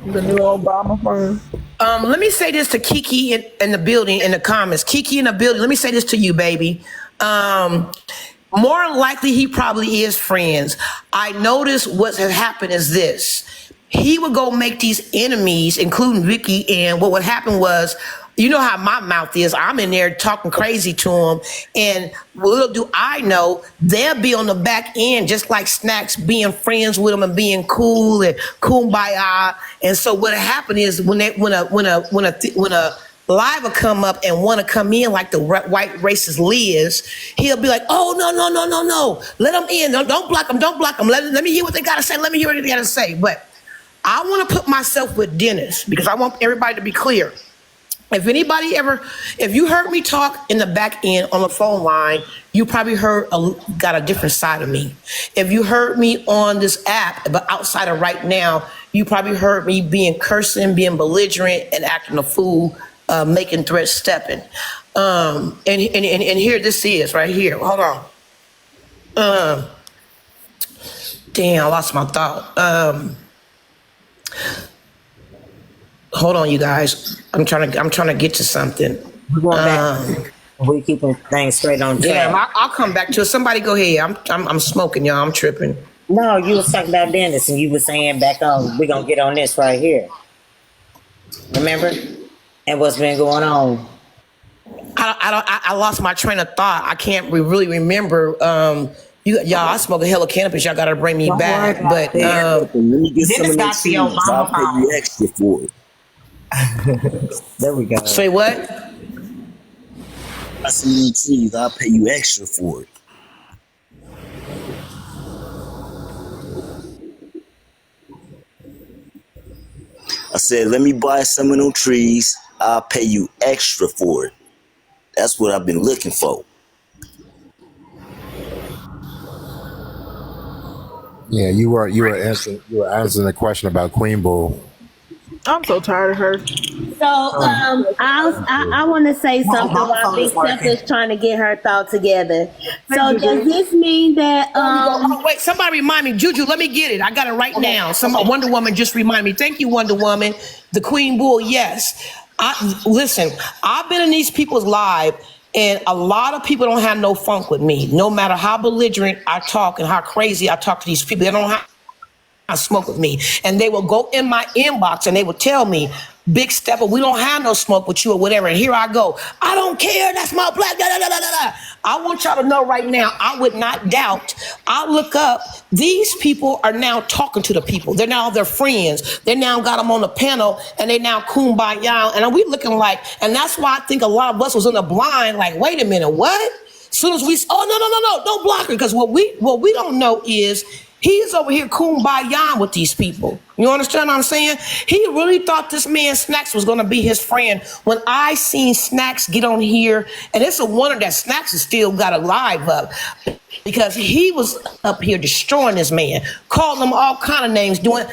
The new Obama phone. Let me say this to Kiki in the building, in the comments. Kiki in the building, let me say this to you, baby. More likely he probably is friends. I noticed what has happened is this. He would go make these enemies, including Vicky, and what would happen was, you know how my mouth is. I'm in there talking crazy to him, and little do I know, they'll be on the back end, just like Snacks, being friends with him and being cool and kumbaya. And so what happened is when a live will come up and want to come in like the white racist Liz, he'll be like, oh, no. Let them in. Don't block them. Let me hear what they got to say. Let me hear what they got to say. But I want to put myself with Dennis because I want everybody to be clear. If you heard me talk in the back end on the phone line, you probably got a different side of me. If you heard me on this app, but outside of right now, you probably heard me being cursing, being belligerent, and acting a fool, making threats, stepping. And here this is right here. Hold on. Damn, I lost my thought. Hold on, you guys. I'm trying to get to something. We're going back. We're keeping things straight on track. Yeah, I'll come back to it. Somebody go ahead. I'm smoking, y'all. I'm tripping. No, you was talking about Dennis, and you were saying back on. We're gonna get on this right here. Remember? And what's been going on? I lost my train of thought. I can't really remember. Y'all, I smoke a hell of cannabis. Y'all gotta bring me Don't back. worry about But that. Let me get some Dennis of got those the trees. I'll Obama pay you phone. extra for it. There we go. say what? I see them trees. I'll pay you extra for it. I said, let me buy some of them trees. I'll pay you extra for it. That's what I've been looking for. Yeah, you were answering the question about Queen Bull. I'm so tired of her. So I want to say something Obama while phone Big is working. Steph is trying to get her thought together. So does this mean that Oh, wait, somebody remind me. Juju, let me get it. I got it right now. Wonder Woman just remind me. Thank you, Wonder Woman. The Queen Bull, yes. Listen, I've been in these people's lives, and a lot of people don't have no funk with me. No matter how belligerent I talk and how crazy I talk to these people, they don't have smoke with me. And they will go in my inbox and they will tell me, Big Stepper, we don't have no smoke with you or whatever. And here I go. I don't care. That's my black. Da, da, da, da, da. I want y'all to know right now, I would not doubt. I look up. These people are now talking to the people. They're now their friends. They now got them on the panel and they now kumbaya. And we looking like, and that's why I think a lot of us was in the blind, like, wait a minute, what? As soon as we, no, don't block her. Because what we don't know is, he's over here kumbaya with these people. You understand what I'm saying? He really thought this man Snacks was going to be his friend. When I seen Snacks get on here, and it's a wonder that Snacks has still got a live up, because he was up here destroying this man, calling him all kind of names, doing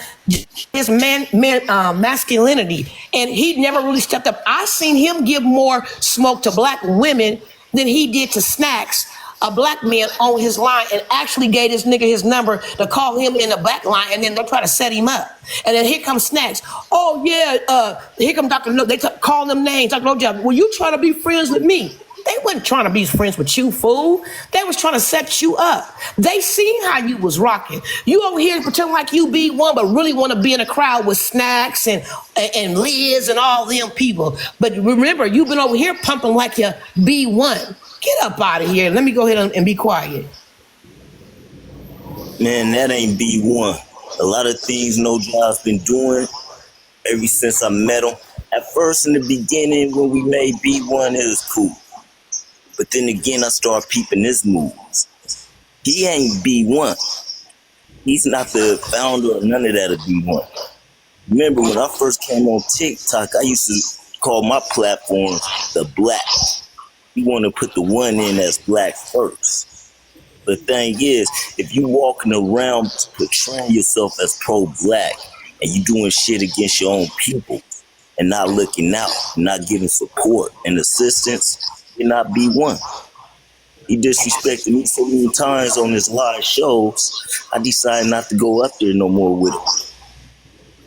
his masculinity, and he never really stepped up. I seen him give more smoke to black women than he did to Snacks. A black man on his line, and actually gave this nigga his number to call him in the back line, and then they'll try to set him up. And then here comes Snacks. Oh yeah, here come Dr. No. They call them names. Dr. No Job. Well, you trying to be friends with me? They wasn't trying to be friends with you, fool. They was trying to set you up. They seen how you was rocking. You over here pretending like you be one, but really want to be in a crowd with Snacks and Liz and all them people. But remember, you've been over here pumping like you B1. Get up out of here. Let me go ahead and be quiet. Man, that ain't B1. A lot of things No Job's been doing ever since I met him. At first, in the beginning, when we made B1, it was cool. But then again, I started peeping his moves. He ain't B1. He's not the founder of none of that of B1. Remember, when I first came on TikTok, I used to call my platform the Black. You want to put the one in as black first. The thing is, if you walking around portraying yourself as pro-black and you doing shit against your own people and not looking out, not giving support and assistance, you're not B1. He disrespected me so many times on his live shows, I decided not to go up there no more with him.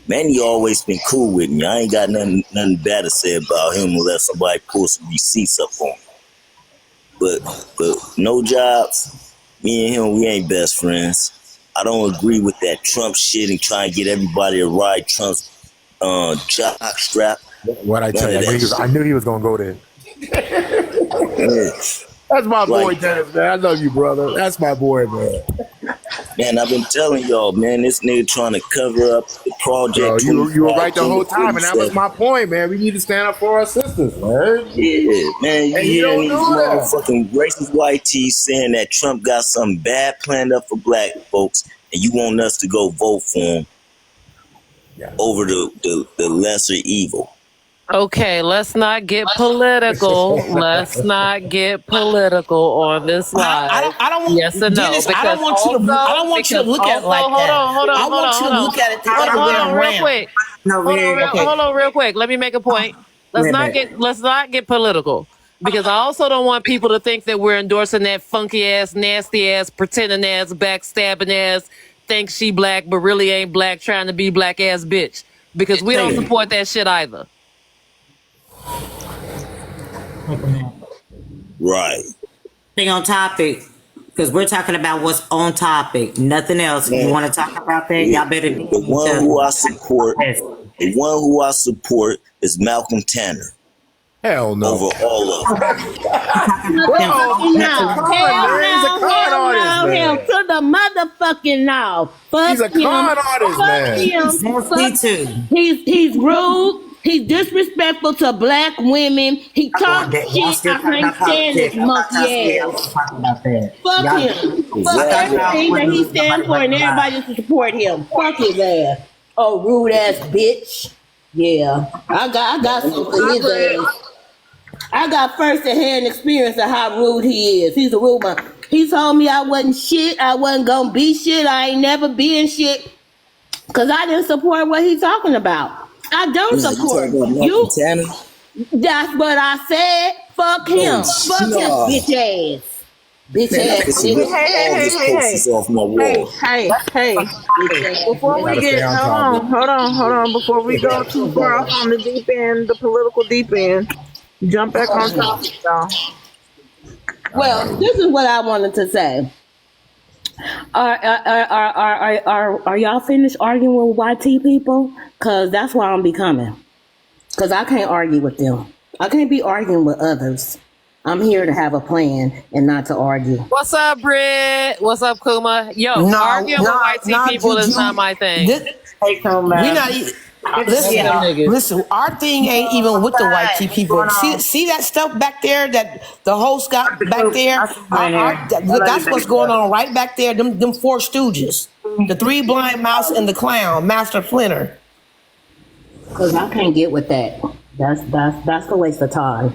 Manny always been cool with me. I ain't got nothing bad to say about him unless somebody pulls some receipts up on him. But No Jobs, me and him, we ain't best friends. I don't agree with that Trump shit and try and get everybody to ride Trump's jock strap. What I tell you, I knew he was gonna go there. Yeah. That's my boy, Like, Dennis, man. I love you, brother. That's my boy, man. man, I've been telling y'all, man, this nigga trying to cover up the project. Bro, you were right the whole time, and that was 47. my point, man. We need to stand up for our sisters, man. Yeah, man, you And you hearing don't these do that. motherfucking racist white tees saying that Trump got something bad planned up for black folks, and you want us to go vote for him over the lesser evil. Okay, let's not get political. Let's not get political on this live. I don't want, yes or no? Dennis, I don't want you to look at it like that. Hold on. I want you to look at it the other way Hold on, real around. quick. Hold on, real quick. Let me make a point. Let's not get political, because I also don't want people to think that we're endorsing that funky ass, nasty ass, pretending ass, backstabbing ass, think she black but really ain't black, trying to be black ass bitch. Because we don't support that shit either. Right. Thing on topic, because we're talking about what's on topic, nothing else. If you want to talk about that, y'all better. The one who I support is Malcolm Tanner. Hell no. over all of them. Motherfucking no. He's a con artist, man. Hell to the motherfucking no. Fuck He's a him. con artist, Fuck man. him. Me too. He's rude. He's disrespectful to black women. He talks shit. I can't stand this monkey ass. Fuck him. Fuck everything that he stands for, and everybody should support him. Fuck his ass. Oh, rude ass bitch. Yeah, I got something for his ass. I got first-hand experience of how rude he is. He's a rude man. He told me I wasn't shit. I wasn't gonna be shit. I ain't never been shit. Cause I didn't support what he's talking about. I don't support you. That's what I said. Fuck him. Fuck him, bitch ass. Bitch ass. Hey. Off my wall. Hey. Before we get hold on. Before we go too far off on the deep end, the political deep end, jump back on topic, y'all. Well, this is what I wanted to say. Are y'all finished arguing with YT people? Cause that's why I'm becoming. Cause I can't argue with them. I can't be arguing with others. I'm here to have a plan and not to argue. What's up, Britt? What's up, Kuma? Yo, arguing with white people is not my thing. We not even. Listen, our thing ain't even with the white people. See that stuff back there that the host got back there? That's what's going on right back there. Them four stooges. The three blind mouse and the clown, Master Flinter. Cause I can't get with that. That's the waste of time.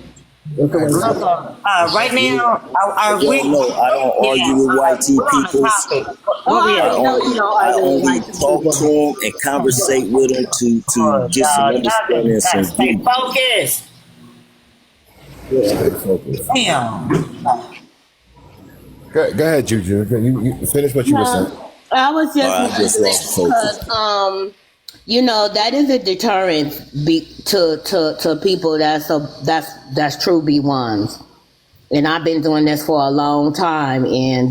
Right now, are we? No, I don't argue with white people. I only talk to them and conversate with them to get some understanding and some Stay focused. Damn. Go ahead, Juju. You finish what you were saying. I was just lost focus. because that is a deterrent to people that's true B1s, and I've been doing this for a long time, and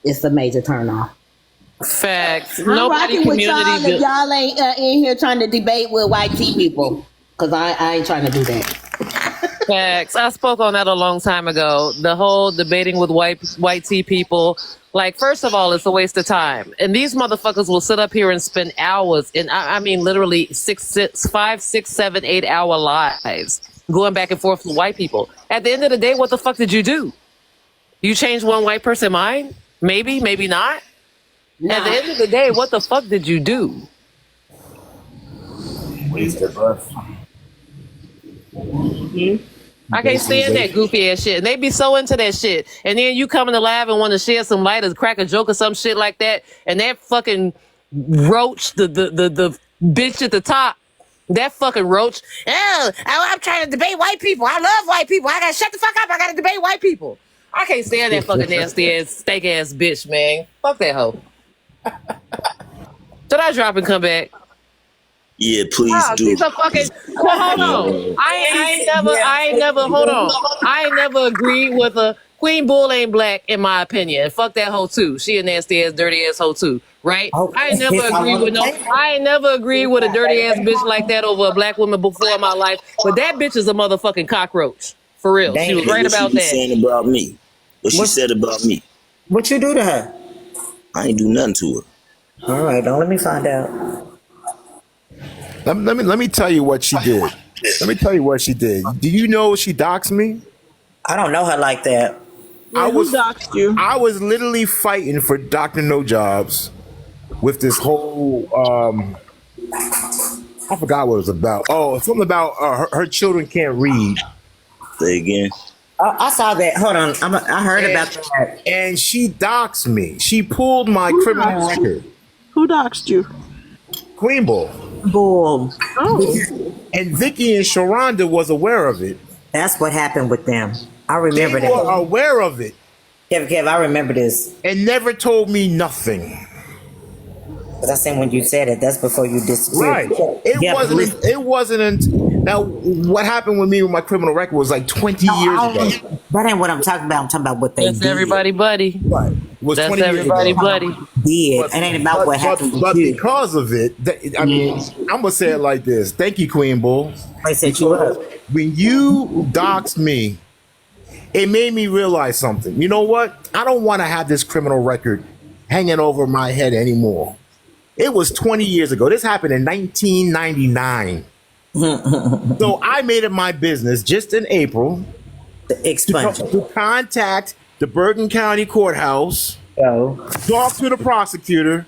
it's a major turnoff. Facts. I'm Nobody rocking with y'all community. if y'all ain't in here trying to debate with white tea people, because I ain't trying to do that. Facts. I spoke on that a long time ago. The whole debating with white tea people. Like, first of all, it's a waste of time. And these motherfuckers will sit up here and spend hours, and I mean literally 5, 6, 7, 8 hour lives going back and forth with white people. At the end of the day, what the fuck did you do? You changed one white person's mind? Maybe, maybe not. Nah. At the end of the day, what the fuck did you do? Wasted breath. I can't stand that goofy ass shit. And they be so into that shit. And then you come in the lab and want to share some light or crack a joke or some shit like that. And that fucking roach, the bitch at the top, that fucking roach. Oh, I'm trying to debate white people. I love white people. I gotta shut the fuck up. I gotta debate white people. I can't stand that fucking nasty ass, steak ass bitch, man. Fuck that hoe. Should I drop and come back? Yeah, please do. She's a fucking. Well, hold on. I ain't never. Hold on. I ain't never agreed with a Queen Bull ain't black in my opinion. Fuck that hoe too. She a nasty ass, dirty ass hoe too. Right? I ain't never agreed with I ain't never agreed with a dirty ass bitch like that over a black woman before in my life. But that bitch is a motherfucking cockroach. For real. She was right about that. Saying about me. What she said about me. What you do to her? I ain't do nothing to her. All right, don't let me find out. Let me tell you what she did. Let me tell you what she did. Do you know she doxed me? I don't know her like that. Who doxed you? I was literally fighting for Dr. No Jobs with this whole I forgot what it was about. Oh, something about her children can't read. Say again. I saw that. Hold on. I heard about that. And she doxed me. She pulled my criminal record. Who doxed you? Queen Bull. Bull. Oh. And Vicky and Sharonda was aware of it. That's what happened with them. I remember They that. were aware of it Kev, I remember this. and never told me nothing. Because I seen when you said it, that's before you disappeared. Right. Yeah, It wasn't. Now, what happened with me with my criminal record was like 20 years ago. That ain't what I'm talking about. I'm talking about what they That's did. everybody buddy. Right. Was That's 20 years everybody ago. buddy. Did. It ain't about what happened with But you. because of it, I mean, I'm gonna say it like this. Thank you, Queen Bull. I set you up. when you doxed me, it made me realize something. You know what? I don't want to have this criminal record hanging over my head anymore. It was 20 years ago. This happened in 1999. So I made it my business just in April to contact the Bergen County Courthouse, talk to the prosecutor,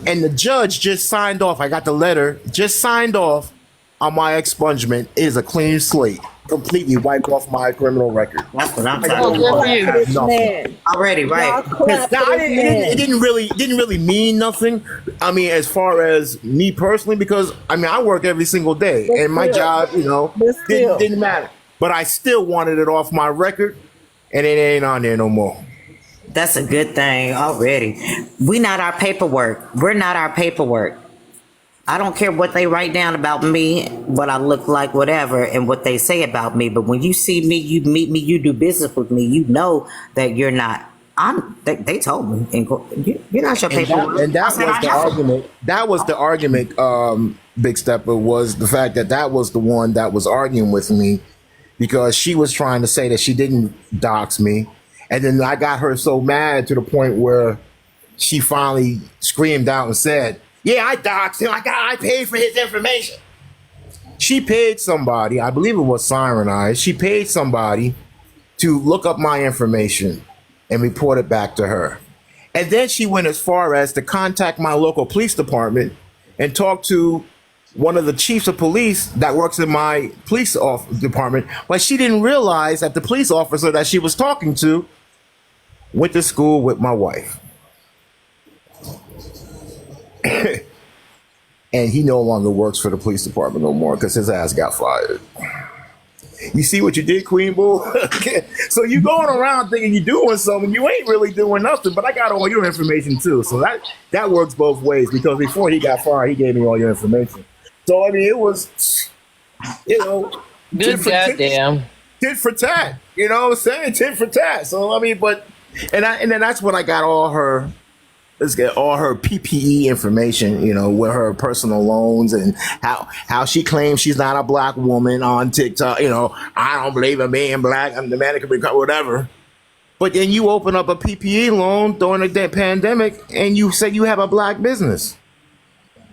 and the judge just signed off. I got the letter, just signed off on my expungement. It is a clean slate, completely wiped off my criminal record. That's what I'm Oh, talking good about. for you. Nothing. Already, right? It didn't really mean nothing. I mean, as far as me personally, because I mean, I work every single day, and my job, didn't matter. But I still wanted it off my record, and it ain't on there no more. That's a good thing already. We're not our paperwork. We're not our paperwork. I don't care what they write down about me, what I look like, whatever, and what they say about me. But when you see me, you meet me, you do business with me, you know that you're not. They told me, you're not your paperwork. And that was the argument. That was the argument. Big Stepper was the fact that was the one that was arguing with me, because she was trying to say that she didn't dox me. And then I got her so mad to the point where she finally screamed out and said, "Yeah, I doxed him. I paid for his information." She paid somebody, I believe it was Siren Eyes. She paid somebody to look up my information and report it back to her. And then she went as far as to contact my local police department and talk to one of the chiefs of police that works in my police department. But she didn't realize that the police officer that she was talking to went to school with my wife. And he no longer works for the police department no more because his ass got fired. You see what you did, Queen Bull? So you going around thinking you're doing something, you ain't really doing nothing, but I got all your information too. So that works both ways, because before he got fired, he gave me all your information. So, I mean, it was, Good goddamn. tit for tat. You know what I'm saying? Tit for tat. So, I mean, and then that's when I got all her PPE information, with her personal loans and how she claims she's not a black woman on TikTok. I don't believe in being black. I'm the Dominican, whatever. But then you open up a PPE loan during the pandemic and you say you have a black business.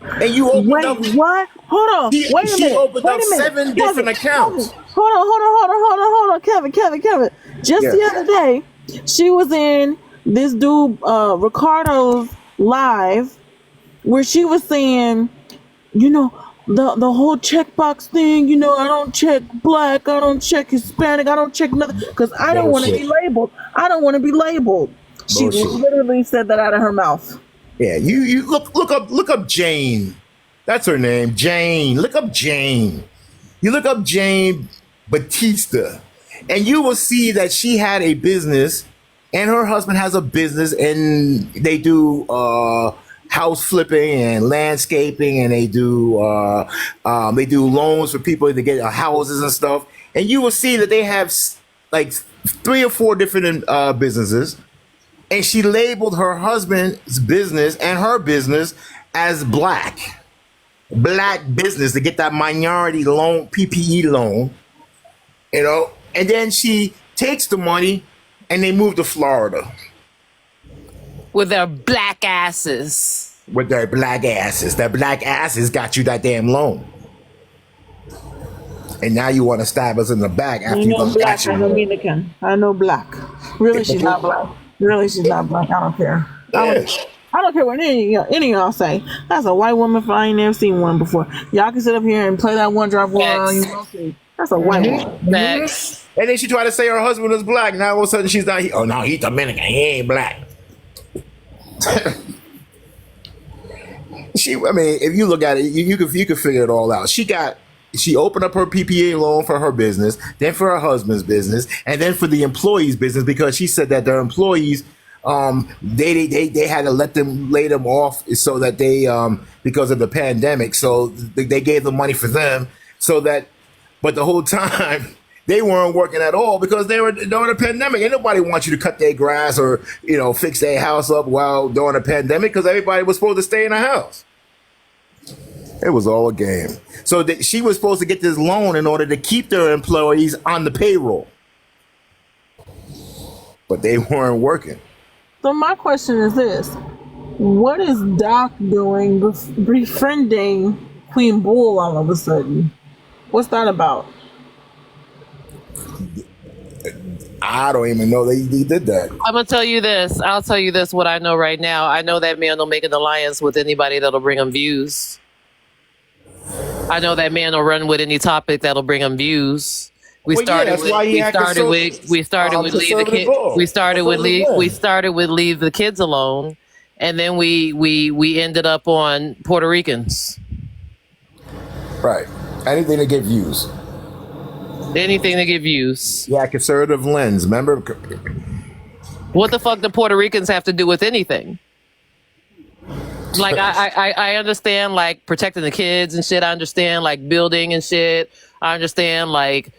And you opened up. What? Hold on. Wait a minute. She opened up Wait a minute. 7 different accounts. Hold on. Kevin. Just the other day, she was in this dude Ricardo's live where she was saying, the whole checkbox thing, I don't check black, I don't check Hispanic, I don't check nothing because I don't want to be labeled. She literally said that out of her mouth. Yeah, you look up Jane. That's her name, Jane. Look up Jane. You look up Jane Batista, and you will see that she had a business. And her husband has a business, and they do house flipping and landscaping, and they do loans for people to get houses and stuff. And you will see that they have like 3 or 4 different businesses. And she labeled her husband's business and her business as black business to get that minority loan, PPE loan, And then she takes the money. And they moved to Florida. With their black asses. Their black asses got you that damn loan. And now you want to stab us in the back after you done black. I know Dominican. I know black. Really, she's not black. I don't care. I don't care what any of y'all say. That's a white woman. I ain't never seen one before. Y'all can sit up here and play that one drop one. That's a white woman. Next. And then she tried to say her husband was black. Now all of a sudden she's not. Oh no, he's Dominican. He ain't black. If you look at it, you can figure it all out. She opened up her PPA loan for her business, then for her husband's business, and then for the employees' business, because she said that their employees, they had to lay them off so that they because of the pandemic. So they gave the money for them so that, but the whole time. They weren't working at all because they were during the pandemic. Ain't nobody wants you to cut their grass or, fix their house up while during the pandemic because everybody was supposed to stay in the house. It was all a game. So she was supposed to get this loan in order to keep their employees on the payroll, but they weren't working. So my question is this: what is Doc doing befriending Queen Bull all of a sudden? What's that about? I don't even know they did that. I'm gonna tell you this. I'll tell you this. What I know right now, I know that man will make an alliance with anybody that'll bring him views. I know that man will run with any topic that'll bring him views. We started with leave the kids alone, and then we ended up on Puerto Ricans. Right. Anything to get views. Anything to get views. Yeah, conservative lens. Remember? What the fuck do Puerto Ricans have to do with anything? Like I understand like protecting the kids and shit. I understand like building and shit. I understand like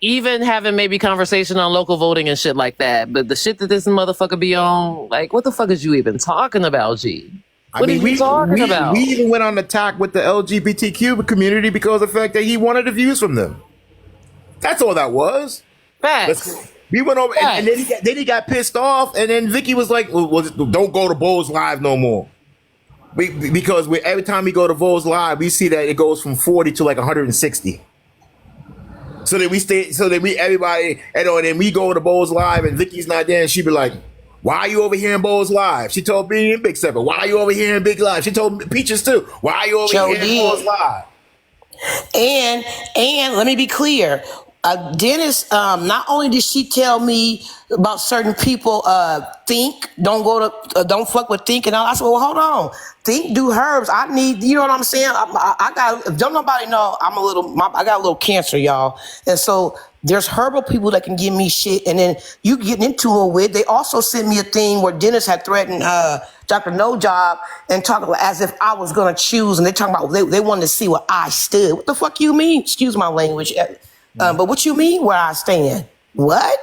even having maybe conversation on local voting and shit like that. But the shit that this motherfucker be on, like, what the fuck is you even talking about, G? What are you talking about? We even went on attack with the LGBTQ community because of the fact that he wanted the views from them. That's all that was. Facts. We went over, and then he got pissed off, and then Vicky was like, well, "Don't go to Bowls Live no more," because every time we go to Bowls Live, we see that it goes from 40 to like 160. So then everybody, and then we go to Bowls Live, and Vicky's not there, and she be like, "Why are you over here in Bowls Live?" She told me and Big Stepper, "Why are you over here in Big Live?" She told Peaches too, "Why are you over here in Bowls Live?" And let me be clear. Dennis, not only did she tell me about certain people, Think, don't fuck with Think and all. I said, well, hold on. Think do herbs. I need, you know what I'm saying? I got, don't nobody know, I got a little cancer, y'all. And so there's herbal people that can give me shit. And then you getting into it with, they also sent me a thing where Dennis had threatened, Dr. No Job and talking as if I was going to choose. And they talking about, they wanted to see where I stood. What the fuck you mean? Excuse my language. But what you mean where I stand? What?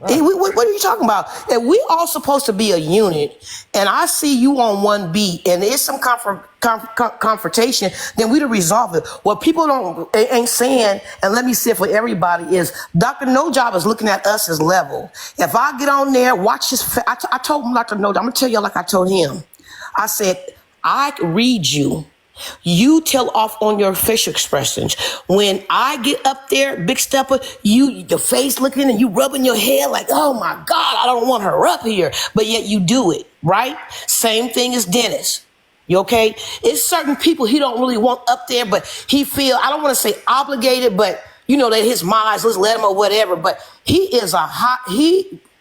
Hey, what are you talking about? And we all supposed to be a unit, and I see you on one beat, and there's some confrontation, then we to resolve it. What people ain't saying, and let me say it for everybody, is Dr. No Job is looking at us as level. If I get on there, watch his, I told him Dr. No Job, I'm gonna tell you like I told him. I said, I read you. You tell off on your facial expressions. When I get up there, Big Stepper, the face looking and you rubbing your head like, oh my God, I don't want her up here. But yet you do it, right? Same thing as Dennis. You okay? It's certain people he don't really want up there, but he feel, I don't want to say obligated, but you know, that his minds, let's let him or whatever. But he is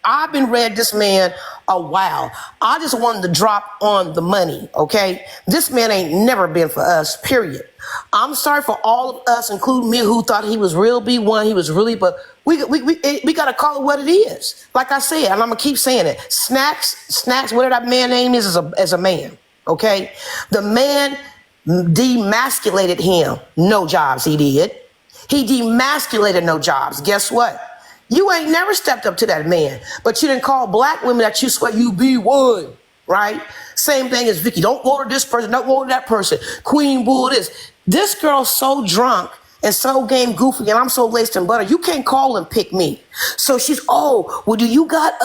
I've been read this man a while. I just wanted to drop on the money, okay? This man ain't never been for us, period. I'm sorry for all of us, including me, who thought he was real B1. He was really, but we got to call it what it is. Like I said, and I'm going to keep saying it. Snacks, whatever that man name is as a man, okay? The man demasculated him. No Jobs, he did. He demasculated No Jobs. Guess what? You ain't never stepped up to that man, but you didn't call black women that you swear you be one, right? Same thing as Vicky. Don't go to this person, don't go to that person. Queen Bull this. This girl's so drunk and so game goofy, and I'm so laced in butter, you can't call and pick me. So she's, oh, well, do you got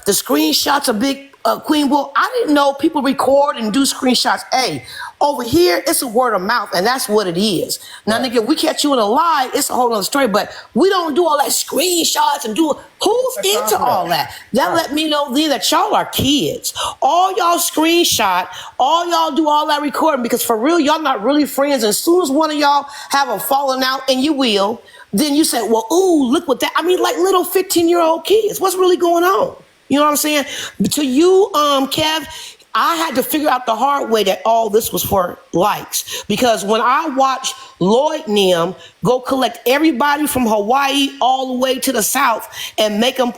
the screenshots of Big Queen Bull? I didn't know people record and do screenshots. Hey, over here, it's a word of mouth, and that's what it is. Now, nigga, we catch you in a lie, it's a whole other story, but we don't do all that screenshots and who's into all that? That let me know then that y'all are kids. All y'all screenshot, all y'all do all that recording, because for real, y'all not really friends. And as soon as one of y'all have a falling out, and you will, then you say, well, ooh, look what that, I mean, like little 15-year-old kids. What's really going on? You know what I'm saying? To you, Kev, I had to figure out the hard way that all this was for likes. Because when I watched Lloyd Nim go collect everybody from Hawaii all the way to the South and make them,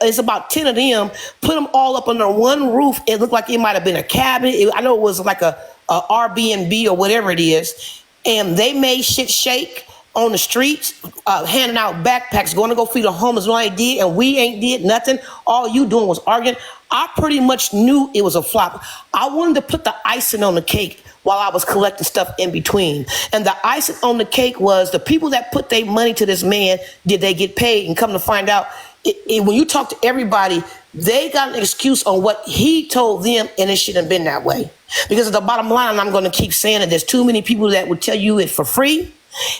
it's about 10 of them, put them all up under one roof. It looked like it might have been a cabin. I know it was like a Airbnb or whatever it is. And they made shit shake on the streets, handing out backpacks, going to go feed the homeless. All they did, and we ain't did nothing. All you doing was arguing. I pretty much knew it was a flop. I wanted to put the icing on the cake while I was collecting stuff in between. And the icing on the cake was the people that put their money to this man, did they get paid? And come to find out, when you talk to everybody, they got an excuse on what he told them, and it shouldn't have been that way. Because at the bottom line, and I'm going to keep saying it, there's too many people that would tell you it for free,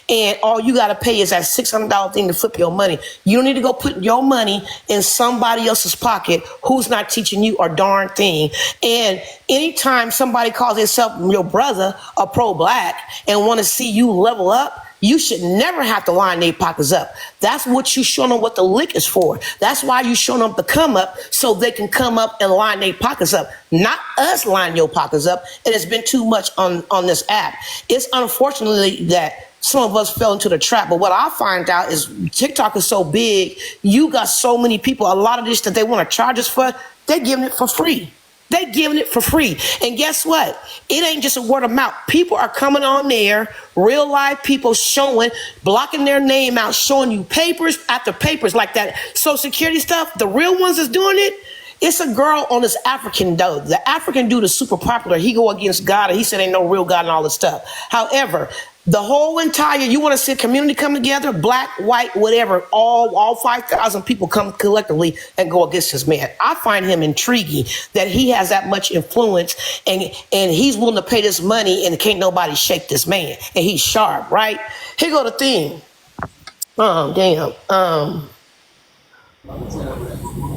and all you got to pay is that $600 thing to flip your money. You don't need to go put your money in somebody else's pocket who's not teaching you a darn thing. And anytime somebody calls themselves your brother or pro-black and want to see you level up, you should never have to line their pockets up. That's what you showing them what the lick is for. That's why you showing them to come up so they can come up and line their pockets up. Not us line your pockets up. It has been too much on this app. It's unfortunately that some of us fell into the trap. But what I find out is TikTok is so big, you got so many people, a lot of this that they want to charge us for, they're giving it for free. They're giving it for free. And guess what? It ain't just a word of mouth. People are coming on there, real live people showing, blocking their name out, showing you papers after papers like that. Social Security stuff, the real ones that's doing it, it's a girl on this African dude. The African dude is super popular. He go against God, and he said ain't no real God and all this stuff. However, the whole entire, you want to see a community come together, black, white, whatever, all 5,000 people come collectively and go against this man. I find him intriguing that he has that much influence, and he's willing to pay this money, and can't nobody shake this man. And he's sharp, right? Here go the thing.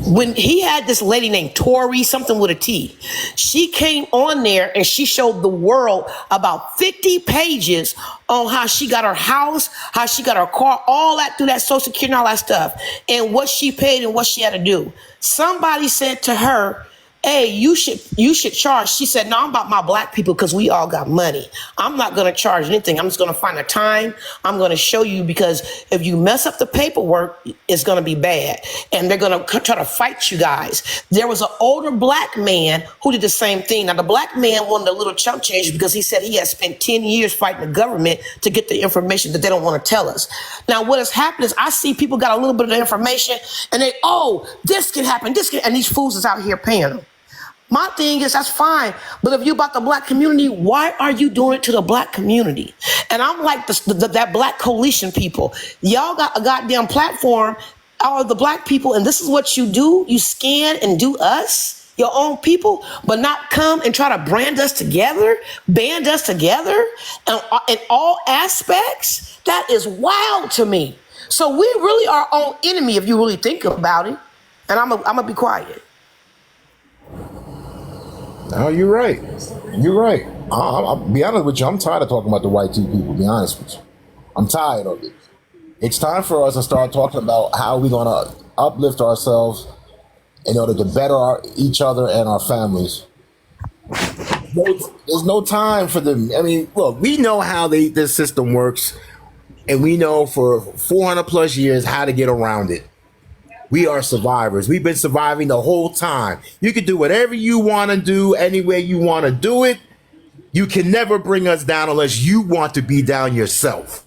When he had this lady named Tori, something with a T, she came on there and she showed the world about 50 pages on how she got her house, how she got her car, all that through that Social Security and all that stuff, and what she paid and what she had to do. Somebody said to her, hey, you should charge. She said, no, I'm about my black people because we all got money. I'm not going to charge anything. I'm just going to find a time. I'm going to show you, because if you mess up the paperwork, it's going to be bad. And they're going to try to fight you guys. There was an older black man who did the same thing. Now, the black man wanted a little chump change because he said he had spent 10 years fighting the government to get the information that they don't want to tell us. Now, what has happened is I see people got a little bit of the information and they, this can happen, and these fools is out here paying them. My thing is, that's fine. But if you're about the black community, why are you doing it to the black community? And I'm like that black coalition people. Y'all got a goddamn platform, all the black people, and this is what you do. You scan and do us, your own people, but not come and try to band us together in all aspects. That is wild to me. So we really are our own enemy if you really think about it. And I'm gonna be quiet. No, you're right. You're right. I'll be honest with you. I'm tired of talking about the white tea people, to be honest with you. I'm tired of it. It's time for us to start talking about how we're going to uplift ourselves in order to better each other and our families. There's no time for them. I mean, look, we know how this system works, and we know for 400 plus years how to get around it. We are survivors. We've been surviving the whole time. You can do whatever you want to do, any way you want to do it. You can never bring us down unless you want to be down yourself.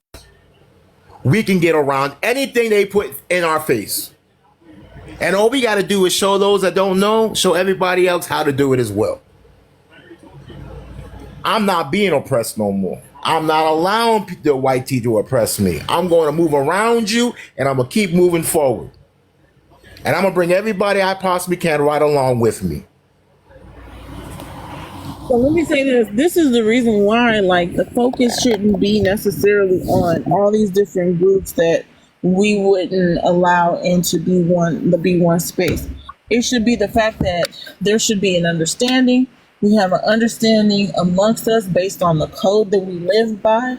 We can get around anything they put in our face. And all we got to do is show those that don't know, show everybody else how to do it as well. I'm not being oppressed no more. I'm not allowing the white tea to oppress me. I'm going to move around you, and I'm going to keep moving forward. And I'm going to bring everybody I possibly can right along with me. So let me say this. This is the reason why, the focus shouldn't be necessarily on all these different groups that we wouldn't allow into the B1 space. It should be the fact that there should be an understanding. We have an understanding amongst us based on the code that we live by.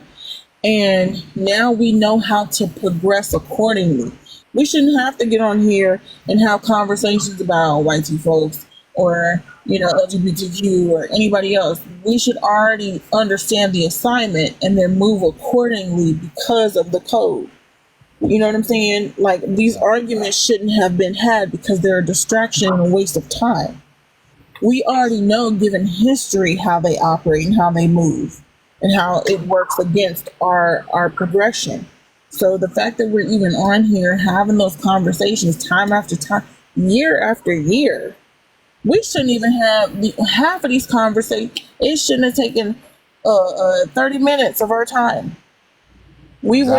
And now we know how to progress accordingly. We shouldn't have to get on here and have conversations about white tea folks or, LGBTQ or anybody else. We should already understand the assignment and then move accordingly because of the code. You know what I'm saying? These arguments shouldn't have been had because they're a distraction and a waste of time. We already know, given history, how they operate and how they move and how it works against our progression. So the fact that we're even on here having those conversations time after time, year after year, we shouldn't even have half of these conversations. It shouldn't have taken 30 minutes of our time. We would